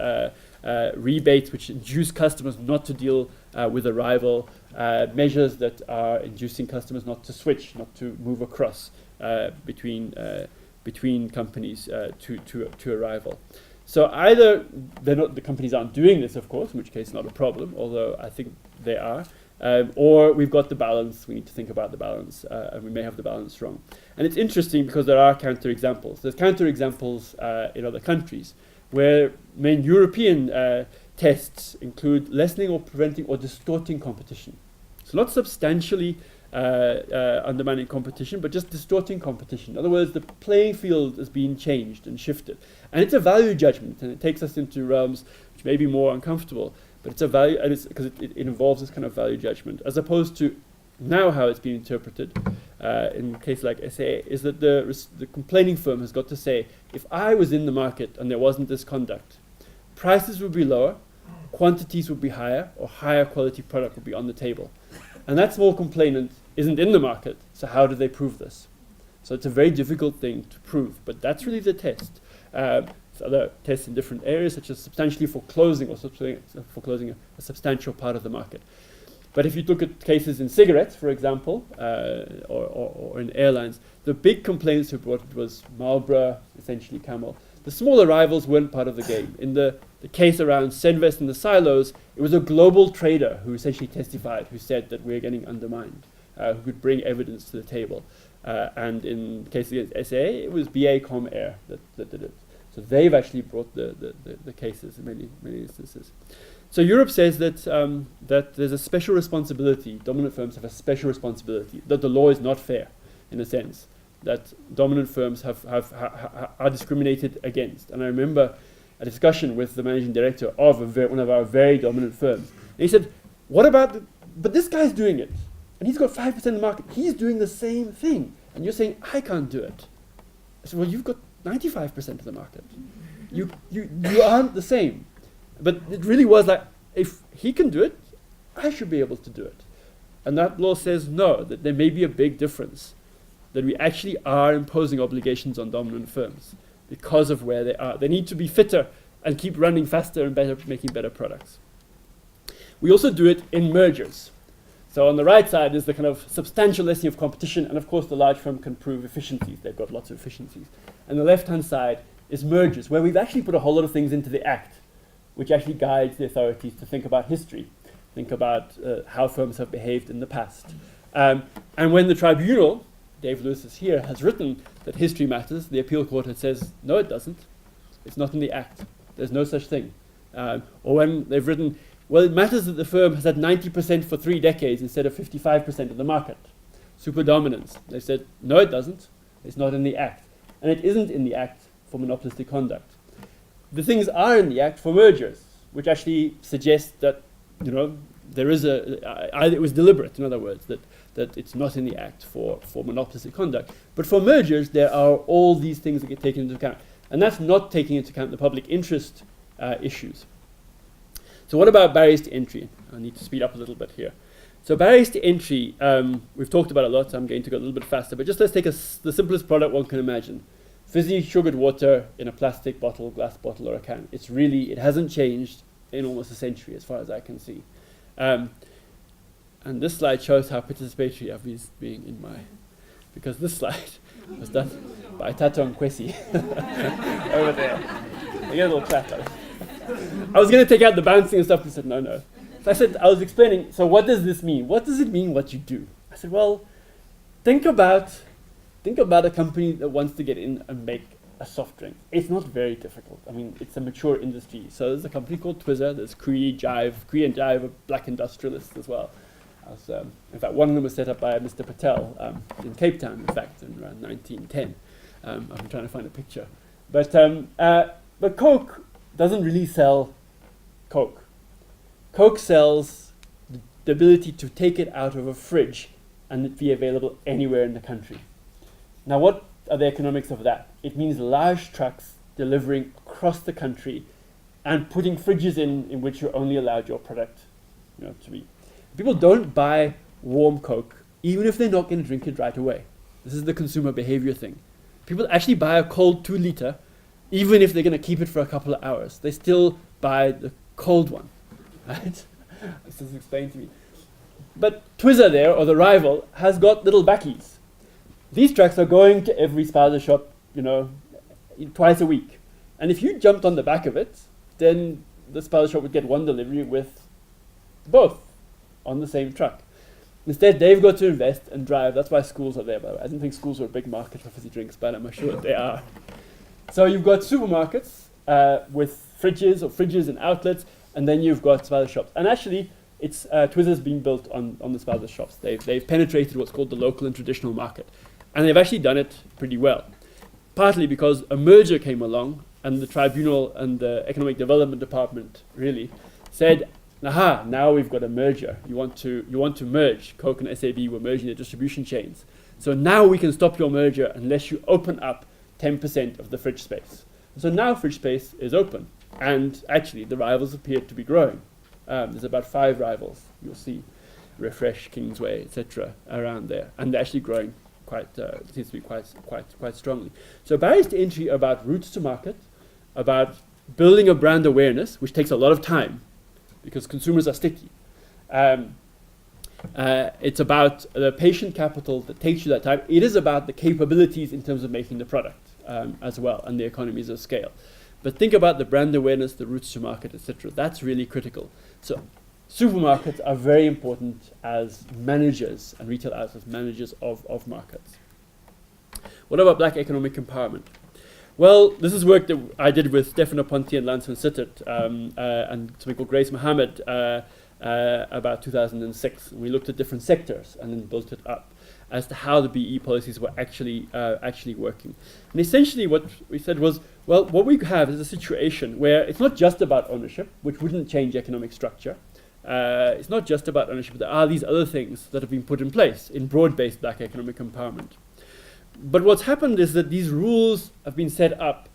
rebates which induce customers not to deal with a rival, measures that are inducing customers not to switch, not to move across between companies to a rival. So either the companies aren't doing this, of course, in which case not a problem, although I think they are, or we've got the balance, we need to think about the balance, and we may have the balance wrong. And it's interesting because there are counterexamples. There's counterexamples in other countries where main European tests include lessening or preventing or distorting competition. So not substantially undermining competition, but just distorting competition. In other words, the playing field is being changed and shifted. And it's a value judgment, and it takes us into realms which may be more uncomfortable. But it's a value, and it's because it involves this kind of value judgment, as opposed to now how it's been interpreted in a case like SAA, is that the complaining firm has got to say, if I was in the market and there wasn't this conduct, prices would be lower, quantities would be higher, or higher quality product would be on the table. And that small complainant isn't in the market, so how do they prove this? So it's a very difficult thing to prove, but that's really the test. Other tests in different areas, such as substantially foreclosing or foreclosing a substantial part of the market. But if you look at cases in cigarettes, for example, or in airlines, the big complaints who brought it was Marlboro, essentially Camel. The smaller rivals weren't part of the game. In the case around Senvest and the silos, it was a global trader who essentially testified, who said that we're getting undermined, who could bring evidence to the table. And in the case against SA, it was BA Com Air that did it. So they've actually brought the cases in many instances. So Europe says that that there's a special responsibility. Dominant firms have a special responsibility. That the law is not fair, in a sense. That dominant firms are discriminated against. And I remember a discussion with the managing director of one of our very dominant firms. And he said, "What about? But this guy's doing it, and he's got 5% of the market. He's doing the same thing, and you're saying I can't do it." I said, "Well, you've got 95% of the market. You aren't the same." But it really was like, if he can do it, I should be able to do it. And that law says no, that there may be a big difference, that we actually are imposing obligations on dominant firms because of where they are. They need to be fitter and keep running faster and better, making better products. We also do it in mergers. So on the right side is the kind of substantial lessening of competition, and of course the large firm can prove efficiencies. They've got lots of efficiencies. And the left-hand side is mergers, where we've actually put a whole lot of things into the Act, which actually guides the authorities to think about history, think about how firms have behaved in the past. And when the tribunal, Dave Lewis is here, has written that history matters, the appeal court says, no, it doesn't. It's not in the Act. There's no such thing. Or when they've written, well, it matters that the firm has had 90% for 3 decades instead of 55% of the market. Super dominance. They said, no, it doesn't. It's not in the Act. And it isn't in the Act for monopolistic conduct. The things are in the Act for mergers, which actually suggests that, there is either it was deliberate, in other words, that it's not in the Act for monopolistic conduct. But for mergers, there are all these things that get taken into account. And that's not taking into account the public interest issues. So what about barriers to entry? I need to speed up a little bit here. So barriers to entry, we've talked about a lot, so I'm going to go a little bit faster, but just let's take the simplest product one can imagine. Fizzy sugared water in a plastic bottle, glass bottle, or a can. It hasn't changed in almost a century as far as I can see. And this slide shows how participatory I've been being in because this slide was done by Tato and Kwesi over there. I get a little chat out. I was going to take out the bouncing and stuff, but I said, no. So I was explaining, so what does this mean? What does it mean what you do? I said, well, think about a company that wants to get in and make a soft drink. It's not very difficult. I mean, it's a mature industry. So there's a company called Twizzler. There's Cree and Jive, a black industrialist as well. In fact, one of them was set up by Mr. Patel in Cape Town, in fact, in around 1910. I'm trying to find a picture. But Coke doesn't really sell Coke. Coke sells the ability to take it out of a fridge and it be available anywhere in the country. Now, what are the economics of that? It means large trucks delivering across the country and putting fridges in which you're only allowed your product to be. People don't buy warm Coke, even if they're not going to drink it right away. This is the consumer behavior thing. People actually buy a cold 2 liter, even if they're going to keep it for a couple of hours. They still buy the cold one, right? This is explained to me. But Twizzler there, or the rival, has got little backies. These trucks are going to every spaza shop, twice a week. And if you jumped on the back of it, then the spaza shop would get one delivery with both on the same truck. Instead, they've got to invest and drive. That's why schools are there, by the way. I didn't think schools were a big market for fizzy drinks, but I'm sure they are. So you've got supermarkets with fridges and outlets, and then you've got spaza shops. And actually, it's Twizzler's been built on the spaza shops. They've penetrated what's called the local and traditional market. And they've actually done it pretty well. Partly because a merger came along, and the tribunal and the economic development department really said, aha, now we've got a merger. You want to merge. Coke and SAB were merging their distribution chains. So now we can stop your merger unless you open up 10% of the fridge space. So now fridge space is open. And actually, the rivals appear to be growing. There's about 5 rivals. You'll see Refresh, Kingsway, etc. around there. And they're actually growing seems to be quite strongly. So barriers to entry are about routes to market, about building a brand awareness, which takes a lot of time because consumers are sticky. It's about the patient capital that takes you that time. It is about the capabilities in terms of making the product as well, and the economies of scale. But think about the brand awareness, the routes to market, etc. That's really critical. So supermarkets are very important as managers, and retail outlets managers of markets. What about black economic empowerment? Well, this is work that I did with Stefano Ponti and Lance van Sittert and something called Grace Mohammed about 2006. We looked at different sectors and then built it up as to how the BE policies were actually working. And essentially what we said was, well, what we have is a situation where it's not just about ownership, which wouldn't change economic structure. It's not just about ownership, but there are these other things that have been put in place in broad-based black economic empowerment. But what's happened is that these rules have been set up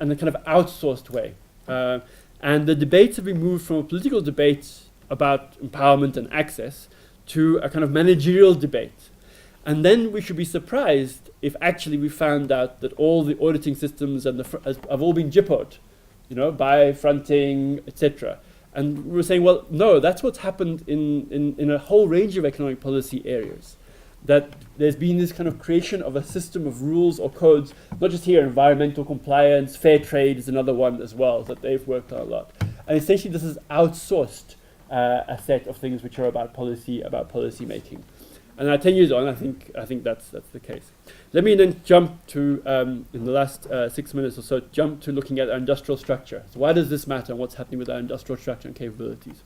in a kind of outsourced way. And the debates have been moved from a political debate about empowerment and access to a kind of managerial debate. And then we should be surprised if actually we found out that all the auditing systems and have all been jippoed, by fronting, etc. And we were saying, well, no, that's what's happened in a whole range of economic policy areas. That there's been this kind of creation of a system of rules or codes, not just here, environmental compliance, fair trade is another one as well, that they've worked on a lot. And essentially this is outsourced a set of things which are about policy making. And now 10 years on, I think that's the case. Let me then jump to, in the last 6 minutes or so, jump to looking at our industrial structure. So why does this matter and what's happening with our industrial structure and capabilities?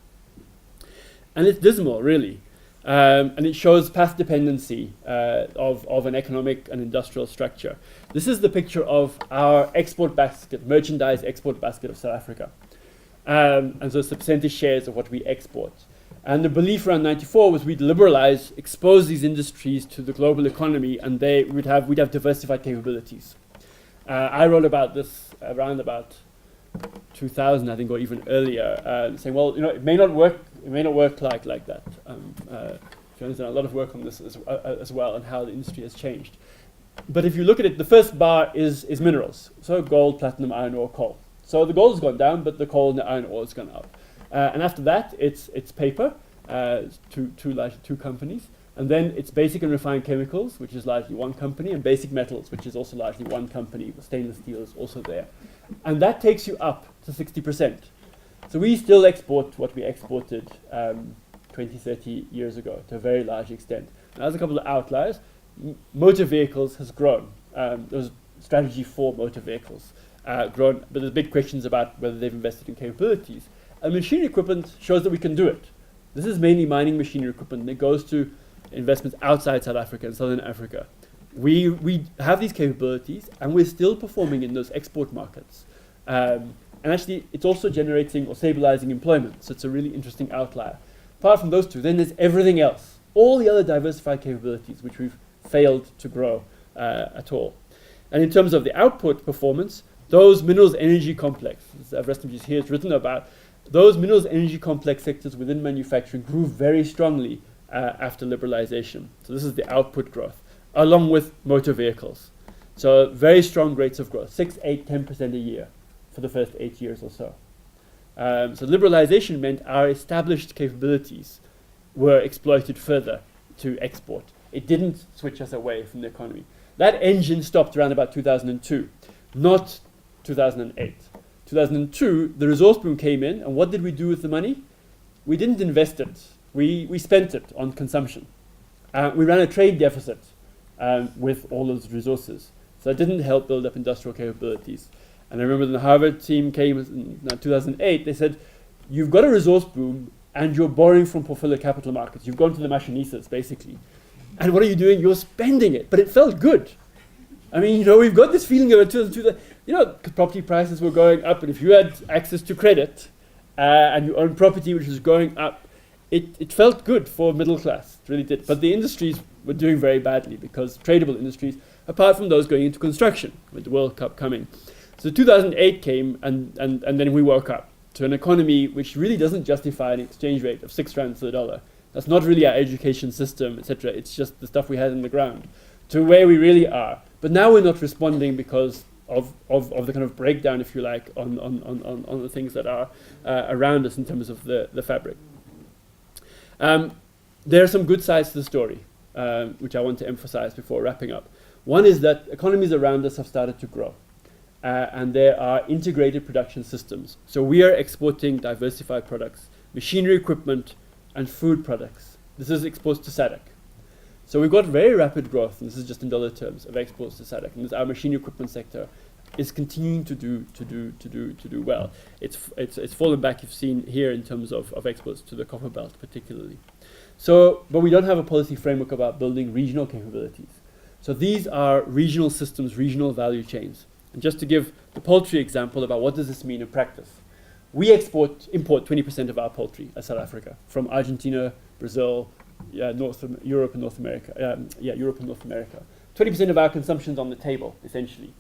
And it's dismal, really. And it shows path dependency of an economic and industrial structure. This is the picture of our export basket, merchandise export basket of South Africa. And so it's the percentage shares of what we export. And the belief around 94 was we'd liberalize, expose these industries to the global economy, and we'd have diversified capabilities. I wrote about this around about 2000, I think, or even earlier, saying, well, it may not work. It may not work like that. John's done a lot of work on this as well, and how the industry has changed. But if you look at it, the first bar is minerals. So gold, platinum, iron ore, coal. So the gold has gone down, but the coal and the iron ore has gone up. And after that, it's paper, two companies. And then it's basic and refined chemicals, which is largely one company, and basic metals, which is also largely one company. Stainless steel is also there. And that takes you up to 60%. So we still export what we exported 20, 30 years ago to a very large extent. Now, there's a couple of outliers. Motor vehicles has grown. There's strategy for motor vehicles grown, but there's big questions about whether they've invested in capabilities. And machinery equipment shows that we can do it. This is mainly mining machinery equipment that goes to investments outside South Africa and Southern Africa. We have these capabilities, and we're still performing in those export markets. And actually, it's also generating or stabilizing employment, so it's a really interesting outlier. Apart from those two, then there's everything else, all the other diversified capabilities, which we've failed to grow at all. And in terms of the output performance, those minerals energy complex, as Avrestam here has written about, those minerals energy complex sectors within manufacturing grew very strongly after liberalization. So this is the output growth, along with motor vehicles. So very strong rates of growth, 6, 8, 10% a year for the first 8 years or so. So liberalization meant our established capabilities were exploited further to export. It didn't switch us away from the economy. That engine stopped around about 2002, not 2008. 2002, the resource boom came in, and what did we do with the money? We didn't invest it. We spent it on consumption. We ran a trade deficit with all those resources. So it didn't help build up industrial capabilities. And I remember when the Harvard team came in 2008, they said, you've got a resource boom and you're borrowing from portfolio capital markets. You've gone to the machinistas, basically. And what are you doing? You're spending it. But it felt good. I mean, we've got this feeling of it, property prices were going up, and if you had access to credit and you owned property which was going up, it felt good for middle class. It really did. But the industries were doing very badly because tradable industries, apart from those going into construction, with the World Cup coming. So 2008 came, and then we woke up to an economy which really doesn't justify an exchange rate of 6 rands to the dollar. That's not really our education system, etc. It's just the stuff we had in the ground to where we really are. But now we're not responding because of the kind of breakdown, if you like, on the things that are around us in terms of the fabric. There are some good sides to the story, which I want to emphasize before wrapping up. One is that economies around us have started to grow, and there are integrated production systems. So we are exporting diversified products, machinery, equipment, and food products. This is exports to SADC. So we've got very rapid growth, and this is just in dollar terms, of exports to SADC. And our machinery equipment sector is continuing to do well. It's fallen back, you've seen here, in terms of exports to the Copper Belt particularly. So, but we don't have a policy framework about building regional capabilities. So these are regional systems, regional value chains. And just to give the poultry example about what does this mean in practice. We import 20% of our poultry as South Africa from Argentina, Brazil, Europe and North America. Europe and North America. 20% of our consumption is on the table, essentially.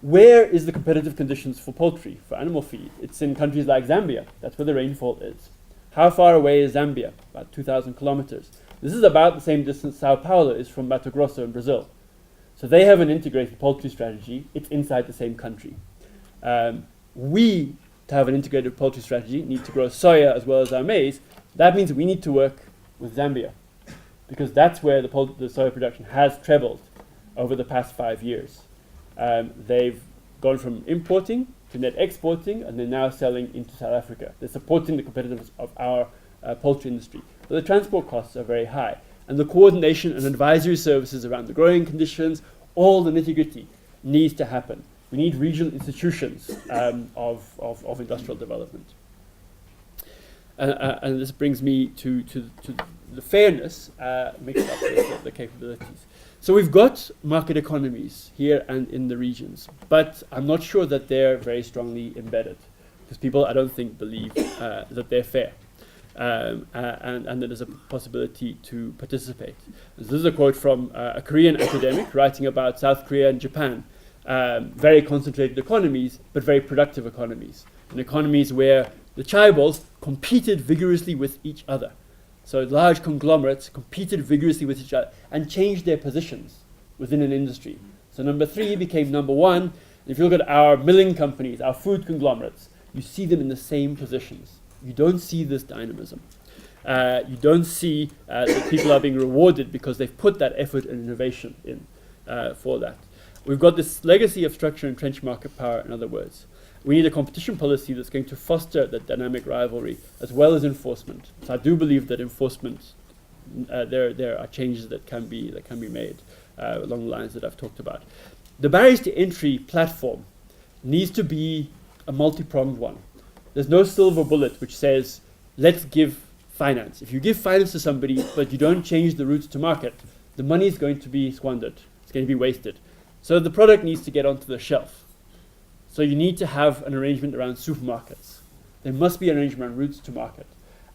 Where is the competitive conditions for poultry, for animal feed? It's in countries like Zambia. That's where the rainfall is. How far away is Zambia? About 2,000 kilometers. This is about the same distance Sao Paulo is from Mato Grosso in Brazil. So they have an integrated poultry strategy. It's inside the same country. We, to have an integrated poultry strategy, need to grow soya as well as our maize. That means we need to work with Zambia, because that's where the soya production has trebled over the past 5 years. They've gone from importing to net exporting, and they're now selling into South Africa. They're supporting the competitiveness of our poultry industry. But the transport costs are very high, and the coordination and advisory services around the growing conditions, all the nitty-gritty, needs to happen. We need regional institutions of industrial development. And this brings me to the fairness mixed up with the capabilities. So we've got market economies here and in the regions, but I'm not sure that they're very strongly embedded, because people, I don't think, believe that they're fair, and that there's a possibility to participate. This is a quote from a Korean academic writing about South Korea and Japan, very concentrated economies, but very productive economies, and economies where the chaebols competed vigorously with each other. So large conglomerates competed vigorously with each other and changed their positions within an industry. So number 3 became number 1. And if you look at our milling companies, our food conglomerates, you see them in the same positions. You don't see this dynamism. You don't see that people are being rewarded because they've put that effort and innovation in for that. We've got this legacy of structure and entrenched market power, in other words. We need a competition policy that's going to foster that dynamic rivalry as well as enforcement. So I do believe that enforcement, there are changes that can be made along the lines that I've talked about. The barriers to entry platform needs to be a multi-pronged one. There's no silver bullet which says, let's give finance. If you give finance to somebody but you don't change the routes to market, the money is going to be squandered. It's going to be wasted. So the product needs to get onto the shelf. So you need to have an arrangement around supermarkets. There must be an arrangement around routes to market.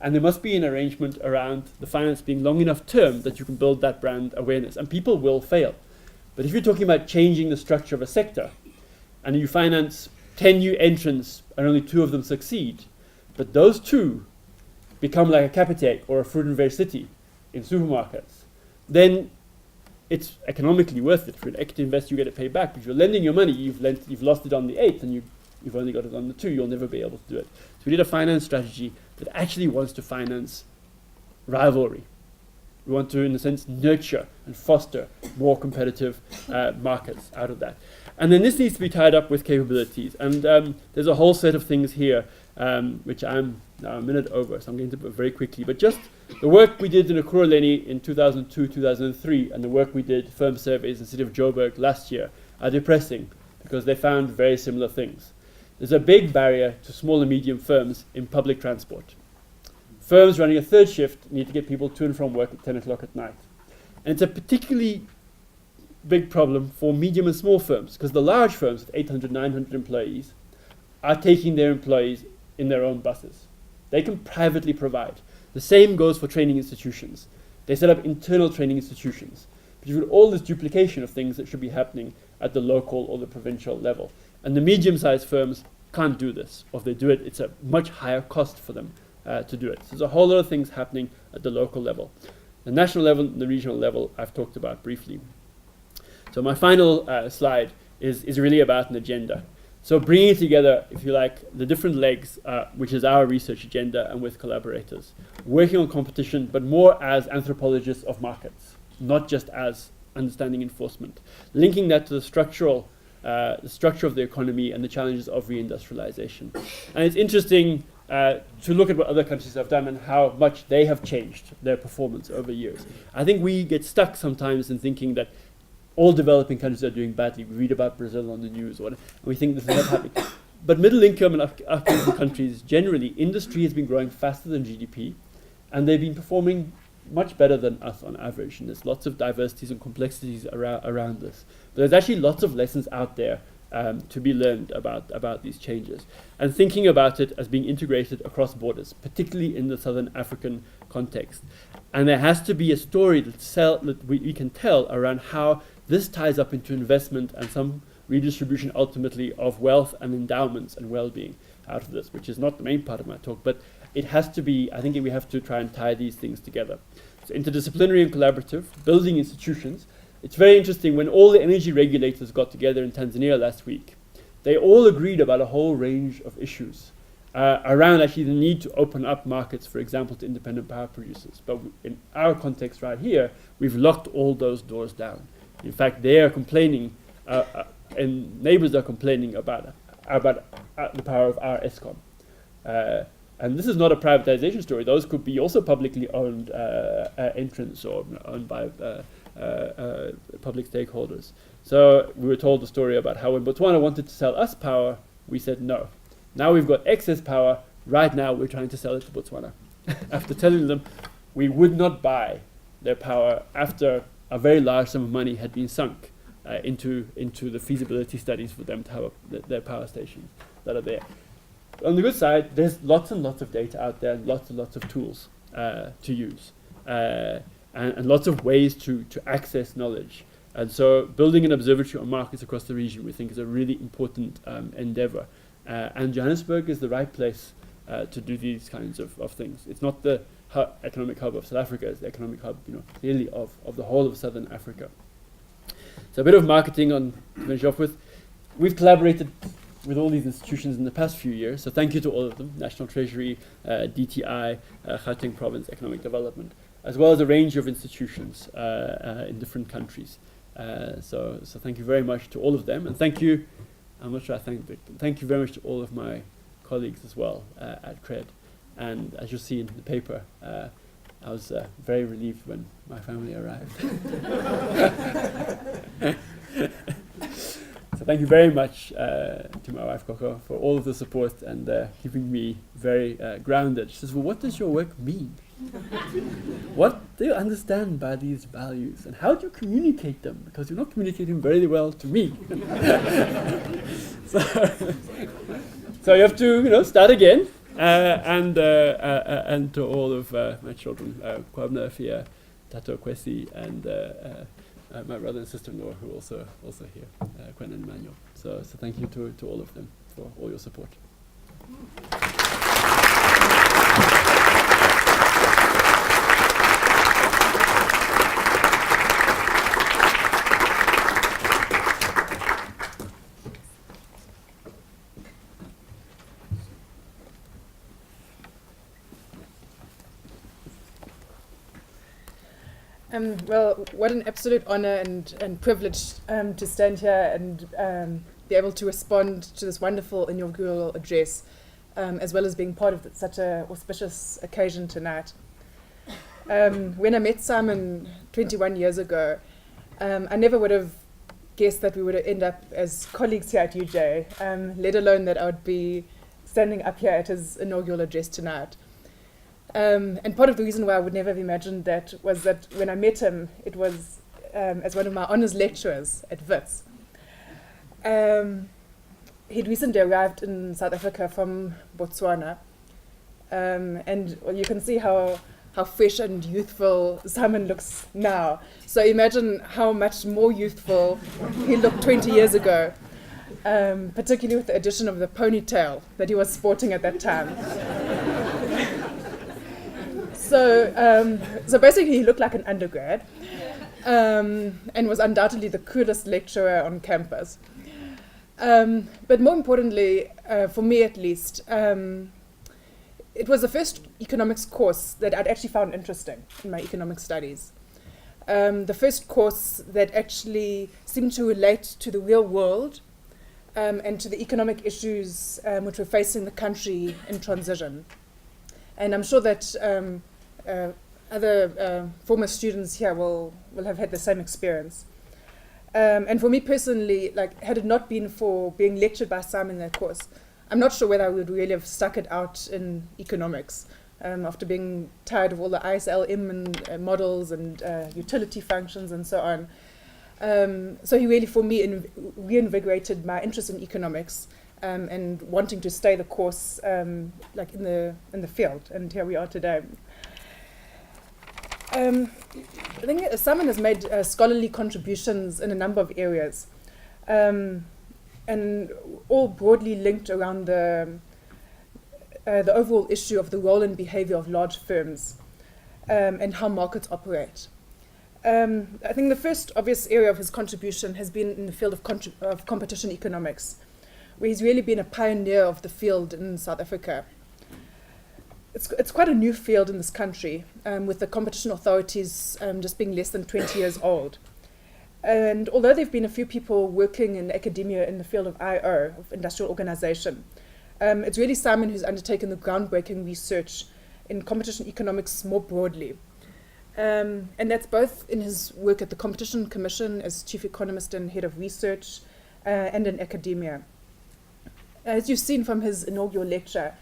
And there must be an arrangement around the finance being long enough term that you can build that brand awareness. And people will fail. But if you're talking about changing the structure of a sector, and you finance 10 new entrants and only 2 of them succeed, but those 2 become like a Capitec or a Fruit and Veg City in supermarkets, then it's economically worth it. If you're an equity investor, you get it paid back. But if you're lending your money, you've lost it on the 8th, and you've only got it on the 2. You'll never be able to do it. So we need a finance strategy that actually wants to finance rivalry. We want to, in a sense, nurture and foster more competitive markets out of that. And then this needs to be tied up with capabilities. And there's a whole set of things here, which I'm now a minute over, so I'm going to put very quickly. But just the work we did in Ekurhuleni in 2002, 2003, and the work we did firm surveys in the city of Joburg last year are depressing, because they found very similar things. There's a big barrier to small and medium firms in public transport. Firms running a 3rd shift need to get people to and from work at 10 o'clock at night. And it's a particularly big problem for medium and small firms, because the large firms with 800, 900 employees are taking their employees in their own buses. They can privately provide. The same goes for training institutions. They set up internal training institutions. But you've got all this duplication of things that should be happening at the local or the provincial level. And the medium-sized firms can't do this. Or if they do it, it's a much higher cost for them to do it. So there's a whole lot of things happening at the local level. The national level and the regional level I've talked about briefly. So my final slide is really about an agenda. So bringing together, if you like, the different legs, which is our research agenda, and with collaborators, working on competition, but more as anthropologists of markets, not just as understanding enforcement, linking that to the structure of the economy and the challenges of reindustrialization. And it's interesting to look at what other countries have done and how much they have changed their performance over years. I think we get stuck sometimes in thinking that all developing countries are doing badly. We read about Brazil on the news, and we think this is not happening. But middle income and upper countries, generally, industry has been growing faster than GDP, and they've been performing much better than us on average. And there's lots of diversities and complexities around this. But there's actually lots of lessons out there to be learned about these changes. And thinking about it as being integrated across borders, particularly in the Southern African context. And there has to be a story that we can tell around how this ties up into investment and some redistribution ultimately of wealth and endowments and well-being out of this, which is not the main part of my talk, but it has to be, I think we have to try and tie these things together. So interdisciplinary and collaborative, building institutions. It's very interesting, when all the energy regulators got together in Tanzania last week, they all agreed about a whole range of issues around actually the need to open up markets, for example, to independent power producers. But in our context right here, we've locked all those doors down. In fact, they are complaining, and neighbors are complaining about the power of our ESCOM. And this is not a privatization story. Those could be also publicly owned entrants or owned by public stakeholders. So we were told the story about how when Botswana wanted to sell us power, we said no. Now we've got excess power. Right now we're trying to sell it to Botswana. After telling them we would not buy their power after a very large sum of money had been sunk into the feasibility studies for them to have their power stations that are there. On the good side, there's lots and lots of data out there, and lots of tools to use, and lots of ways to access knowledge. And so building an observatory on markets across the region, we think, is a really important endeavor. And Johannesburg is the right place to do these kinds of things. It's not the economic hub of South Africa, it's the economic hub, clearly of the whole of Southern Africa. So a bit of marketing to finish off with. We've collaborated with all these institutions in the past few years, so thank you to all of them, National Treasury, DTI, Gauteng Province Economic Development, as well as a range of institutions in different countries. So thank you very much to all of them, and thank you, I'm not sure I thanked Victor, thank you very much to all of my colleagues as well at CCRED. And as you'll see in the paper, I was very relieved when my family arrived. So thank you very much to my wife Coco for all of the support and keeping me very grounded. She says, well, what does your work mean? What do you understand by these values? And how do you communicate them? Because you're not communicating very well to me. So you have to start again. And to all of my children, Kwabna, Fia, Tato Kwesi, and my brother and sister-in-law who are also here, Quen and Emmanuel. So thank you to all of them for all your support. Well, what an absolute honor and privilege to stand here and be able to respond to this wonderful inaugural address, as well as being part of such an auspicious occasion tonight. When I met Simon 21 years ago, I never would have guessed that we would end up as colleagues here at UJ, let alone that I would be standing up here at his inaugural address tonight. And part of the reason why I would never have imagined that was that when I met him, it was as one of my honours lecturers at WITS. He'd recently arrived in South Africa from Botswana, and you can see how fresh and youthful Simon looks now. So imagine how much more youthful he looked 20 years ago, particularly with the addition of the ponytail that he was sporting at that time. So basically he looked like an undergrad, and was undoubtedly the coolest lecturer on campus. But more importantly, for me at least, it was the first economics course that I'd actually found interesting in my economic studies. The first course that actually seemed to relate to the real world and to the economic issues which were facing the country in transition. And I'm sure that other former students here will have had the same experience. And for me personally, like, had it not been for being lectured by Simon in that course, I'm not sure whether I would really have stuck it out in economics after being tired of all the ISLM and models and utility functions and so on. So he really, for me, reinvigorated my interest in economics and wanting to stay the course like in the field. And here we are today. I think Simon has made scholarly contributions in a number of areas, and all broadly linked around the overall issue of the role and behavior of large firms and how markets operate. I think the first obvious area of his contribution has been in the field of competition economics, where he's really been a pioneer of the field in South Africa. It's quite a new field in this country, with the competition authorities just being less than 20 years old. And although there have been a few people working in academia in the field of IO, of industrial organization, it's really Simon who's undertaken the groundbreaking research in competition economics more broadly. And that's both in his work at the Competition Commission as chief economist and head of research, and in academia. As you've seen from his inaugural lecture,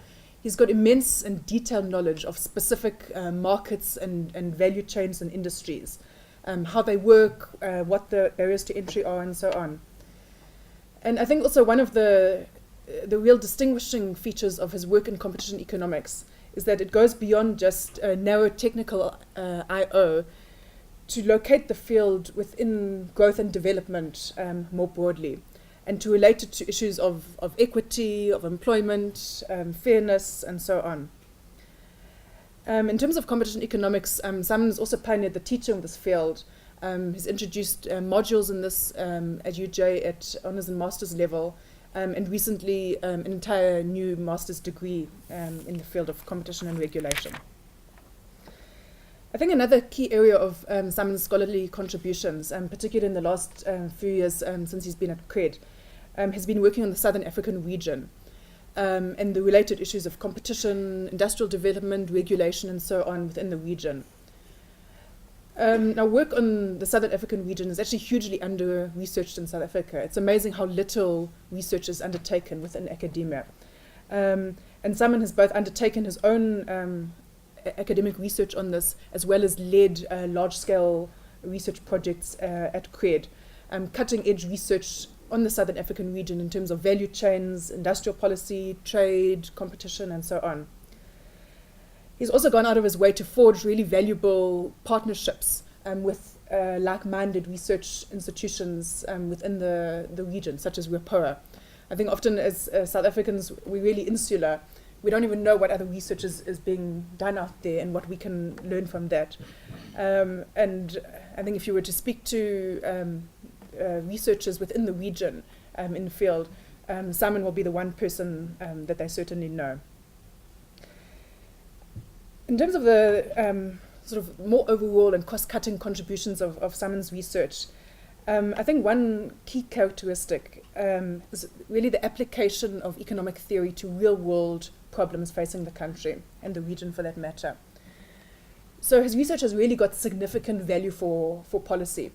he's got immense and detailed knowledge of specific markets and value chains and industries, how they work, what the barriers to entry are, and so on. And I think also one of the real distinguishing features of his work in competition economics is that it goes beyond just narrow technical I/O to locate the field within growth and development more broadly, and to relate it to issues of equity, of employment, fairness, and so on. In terms of competition economics, Simon has also pioneered the teaching of this field. He's introduced modules in this at UJ at honours and master's level, and recently an entire new master's degree in the field of competition and regulation. I think another key area of Simon's scholarly contributions, particularly in the last few years since he's been at CCRED, has been working on the Southern African region and the related issues of competition, industrial development, regulation, and so on within the region. Now, work on the Southern African region is actually hugely under-researched in South Africa. It's amazing how little research is undertaken within academia. And Simon has both undertaken his own academic research on this, as well as led large-scale research projects at CCRED, cutting-edge research on the Southern African region in terms of value chains, industrial policy, trade, competition, and so on. He's also gone out of his way to forge really valuable partnerships with like-minded research institutions within the region, such as RIPOA. I think often as South Africans, we're really insular. We don't even know what other research is being done out there and what we can learn from that. And I think if you were to speak to researchers within the region in the field, Simon will be the one person that they certainly know. In terms of the sort of more overall and cost-cutting contributions of Simon's research, I think one key characteristic is really the application of economic theory to real-world problems facing the country and the region for that matter. So his research has really got significant value for policy.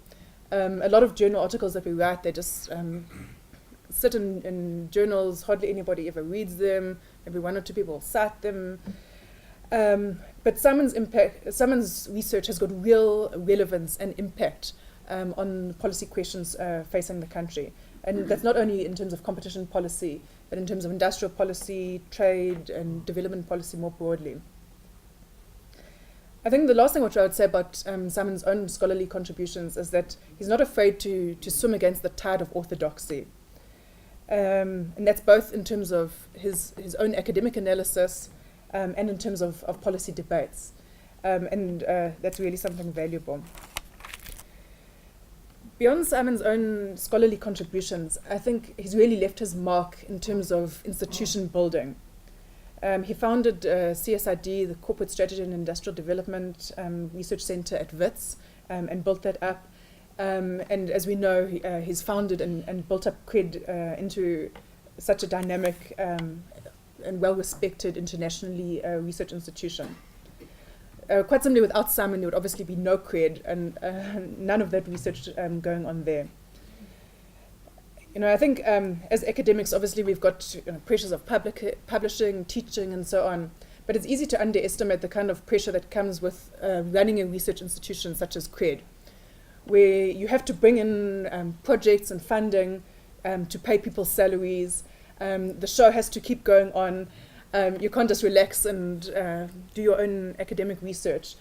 A lot of journal articles that we write, they just sit in journals, hardly anybody ever reads them, maybe one or two people cite them. But Simon's research has got real relevance and impact on policy questions facing the country. And that's not only in terms of competition policy, but in terms of industrial policy, trade, and development policy more broadly. I think the last thing which I would say about Simon's own scholarly contributions is that he's not afraid to swim against the tide of orthodoxy. And that's both in terms of his own academic analysis and in terms of policy debates. And that's really something valuable. Beyond Simon's own scholarly contributions, I think he's really left his mark in terms of institution building. He founded CSRD, the Corporate Strategy and Industrial Development Research Center at WITS, and built that up. And as we know, he's founded and built up CRED into such a dynamic and well-respected internationally research institution. Quite simply, without Simon, there would obviously be no CRED and none of that research going on there. I think as academics, obviously we've got pressures of publishing, teaching, and so on. But it's easy to underestimate the kind of pressure that comes with running a research institution such as CRED, where you have to bring in projects and funding to pay people's salaries. The show has to keep going on. You can't just relax and do your own academic research.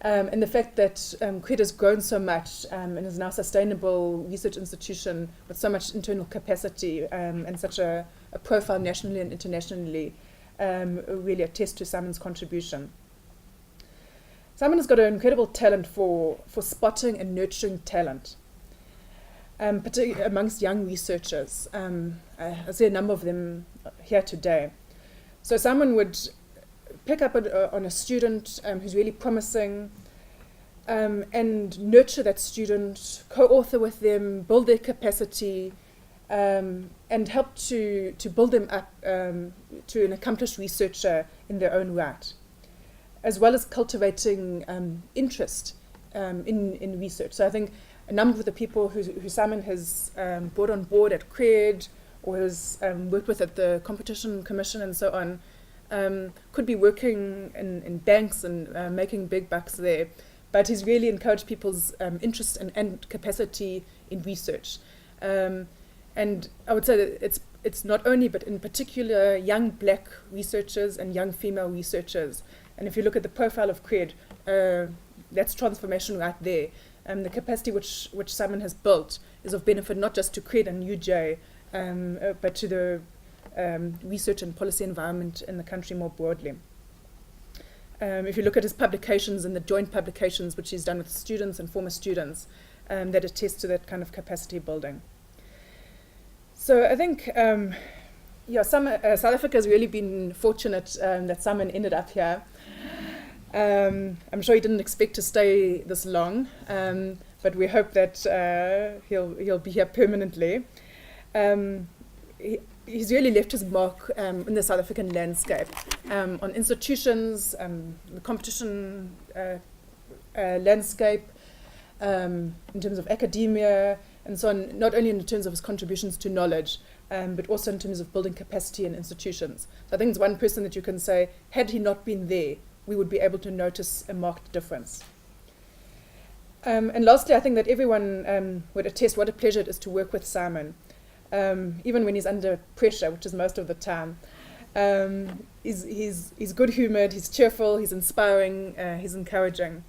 And the fact that CRED has grown so much and is now a sustainable research institution with so much internal capacity and such a profile nationally and internationally really attests to Simon's contribution. Simon has got an incredible talent for spotting and nurturing talent, particularly amongst young researchers. I see a number of them here today. So Simon would pick up on a student who's really promising and nurture that student, co-author with them, build their capacity, and help to build them up to an accomplished researcher in their own right, as well as cultivating interest in research. So I think a number of the people who Simon has brought on board at CRED or has worked with at the Competition Commission and so on could be working in banks and making big bucks there. But he's really encouraged people's interest and capacity in research. And I would say that it's not only, but in particular, young black researchers and young female researchers. And if you look at the profile of CRED, that's transformation right there. The capacity which Simon has built is of benefit not just to CRED and UJ, but to the research and policy environment in the country more broadly. If you look at his publications and the joint publications which he's done with students and former students, that attest to that kind of capacity building. So I think, South Africa has really been fortunate that Simon ended up here. I'm sure he didn't expect to stay this long, but we hope that he'll be here permanently. He's really left his mark in the South African landscape, on institutions, the competition landscape, in terms of academia, and so on, not only in terms of his contributions to knowledge, but also in terms of building capacity in institutions. So I think it's one person that you can say, had he not been there, we would be able to notice a marked difference. And lastly, I think that everyone would attest what a pleasure it is to work with Simon. Even when he's under pressure, which is most of the time. He's good-humoured, he's cheerful, he's inspiring, he's encouraging.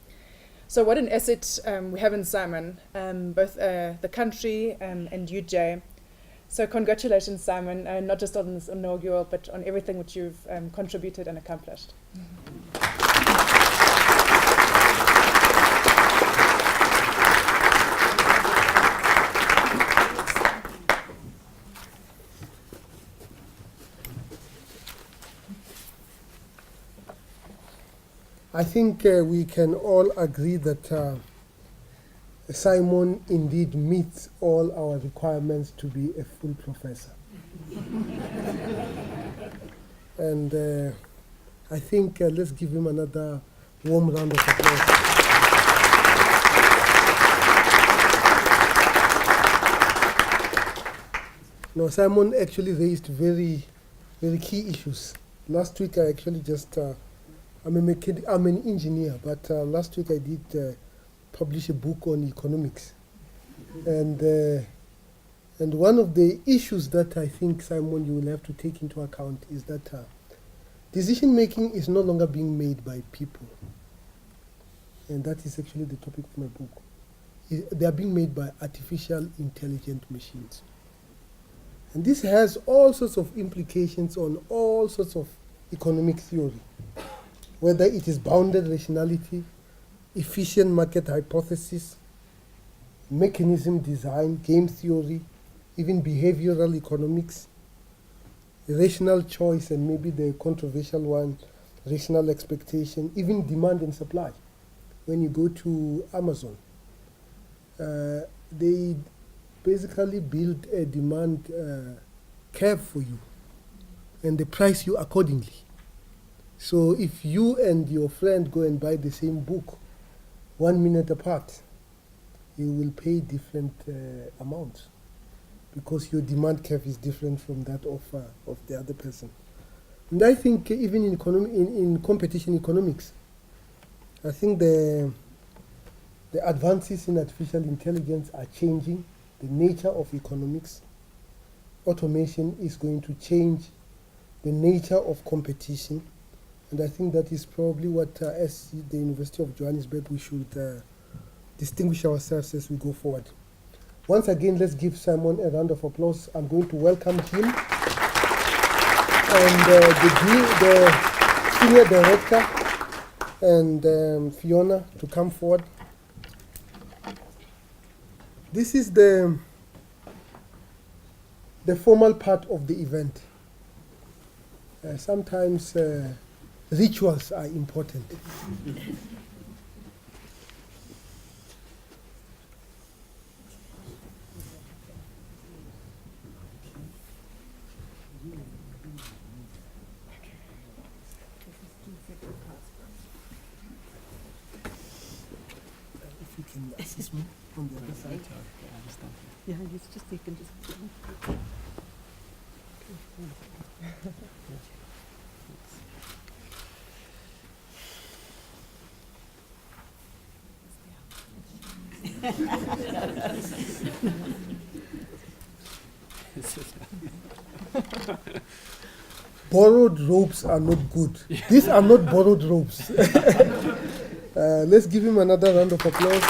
So what an asset we have in Simon, both the country and UJ. So congratulations, Simon, not just on this inaugural, but on everything which you've contributed and accomplished. I think we can all agree that Simon indeed meets all our requirements to be a full professor. And I think let's give him another warm round of applause. No, Simon actually raised very, very key issues. Last week I actually just I'm an engineer, but last week I did publish a book on economics. And one of the issues that I think, Simon, you will have to take into account is that decision making is no longer being made by people. And that is actually the topic of my book. They are being made by artificial intelligent machines. And this has all sorts of implications on all sorts of economic theory, whether it is bounded rationality, efficient market hypothesis, mechanism design, game theory, even behavioral economics, rational choice, and maybe the controversial one, rational expectation, even demand and supply. When you go to Amazon, they basically build a demand curve for you, and they price you accordingly. So if you and your friend go and buy the same book 1 minute apart, you will pay different amounts because your demand curve is different from that of the other person. And I think even in competition economics, I think the advances in artificial intelligence are changing the nature of economics. Automation is going to change the nature of competition. And I think that is probably what, as the University of Johannesburg, we should distinguish ourselves as we go forward. Once again, let's give Simon a round of applause. I'm going to welcome him and the Senior Director and Fiona to come forward. This is the formal part of the event. Sometimes rituals are important. If you can assist me on the other side. Yeah, it's just you can just. Borrowed ropes are not good. These are not borrowed ropes. Let's give him another round of applause.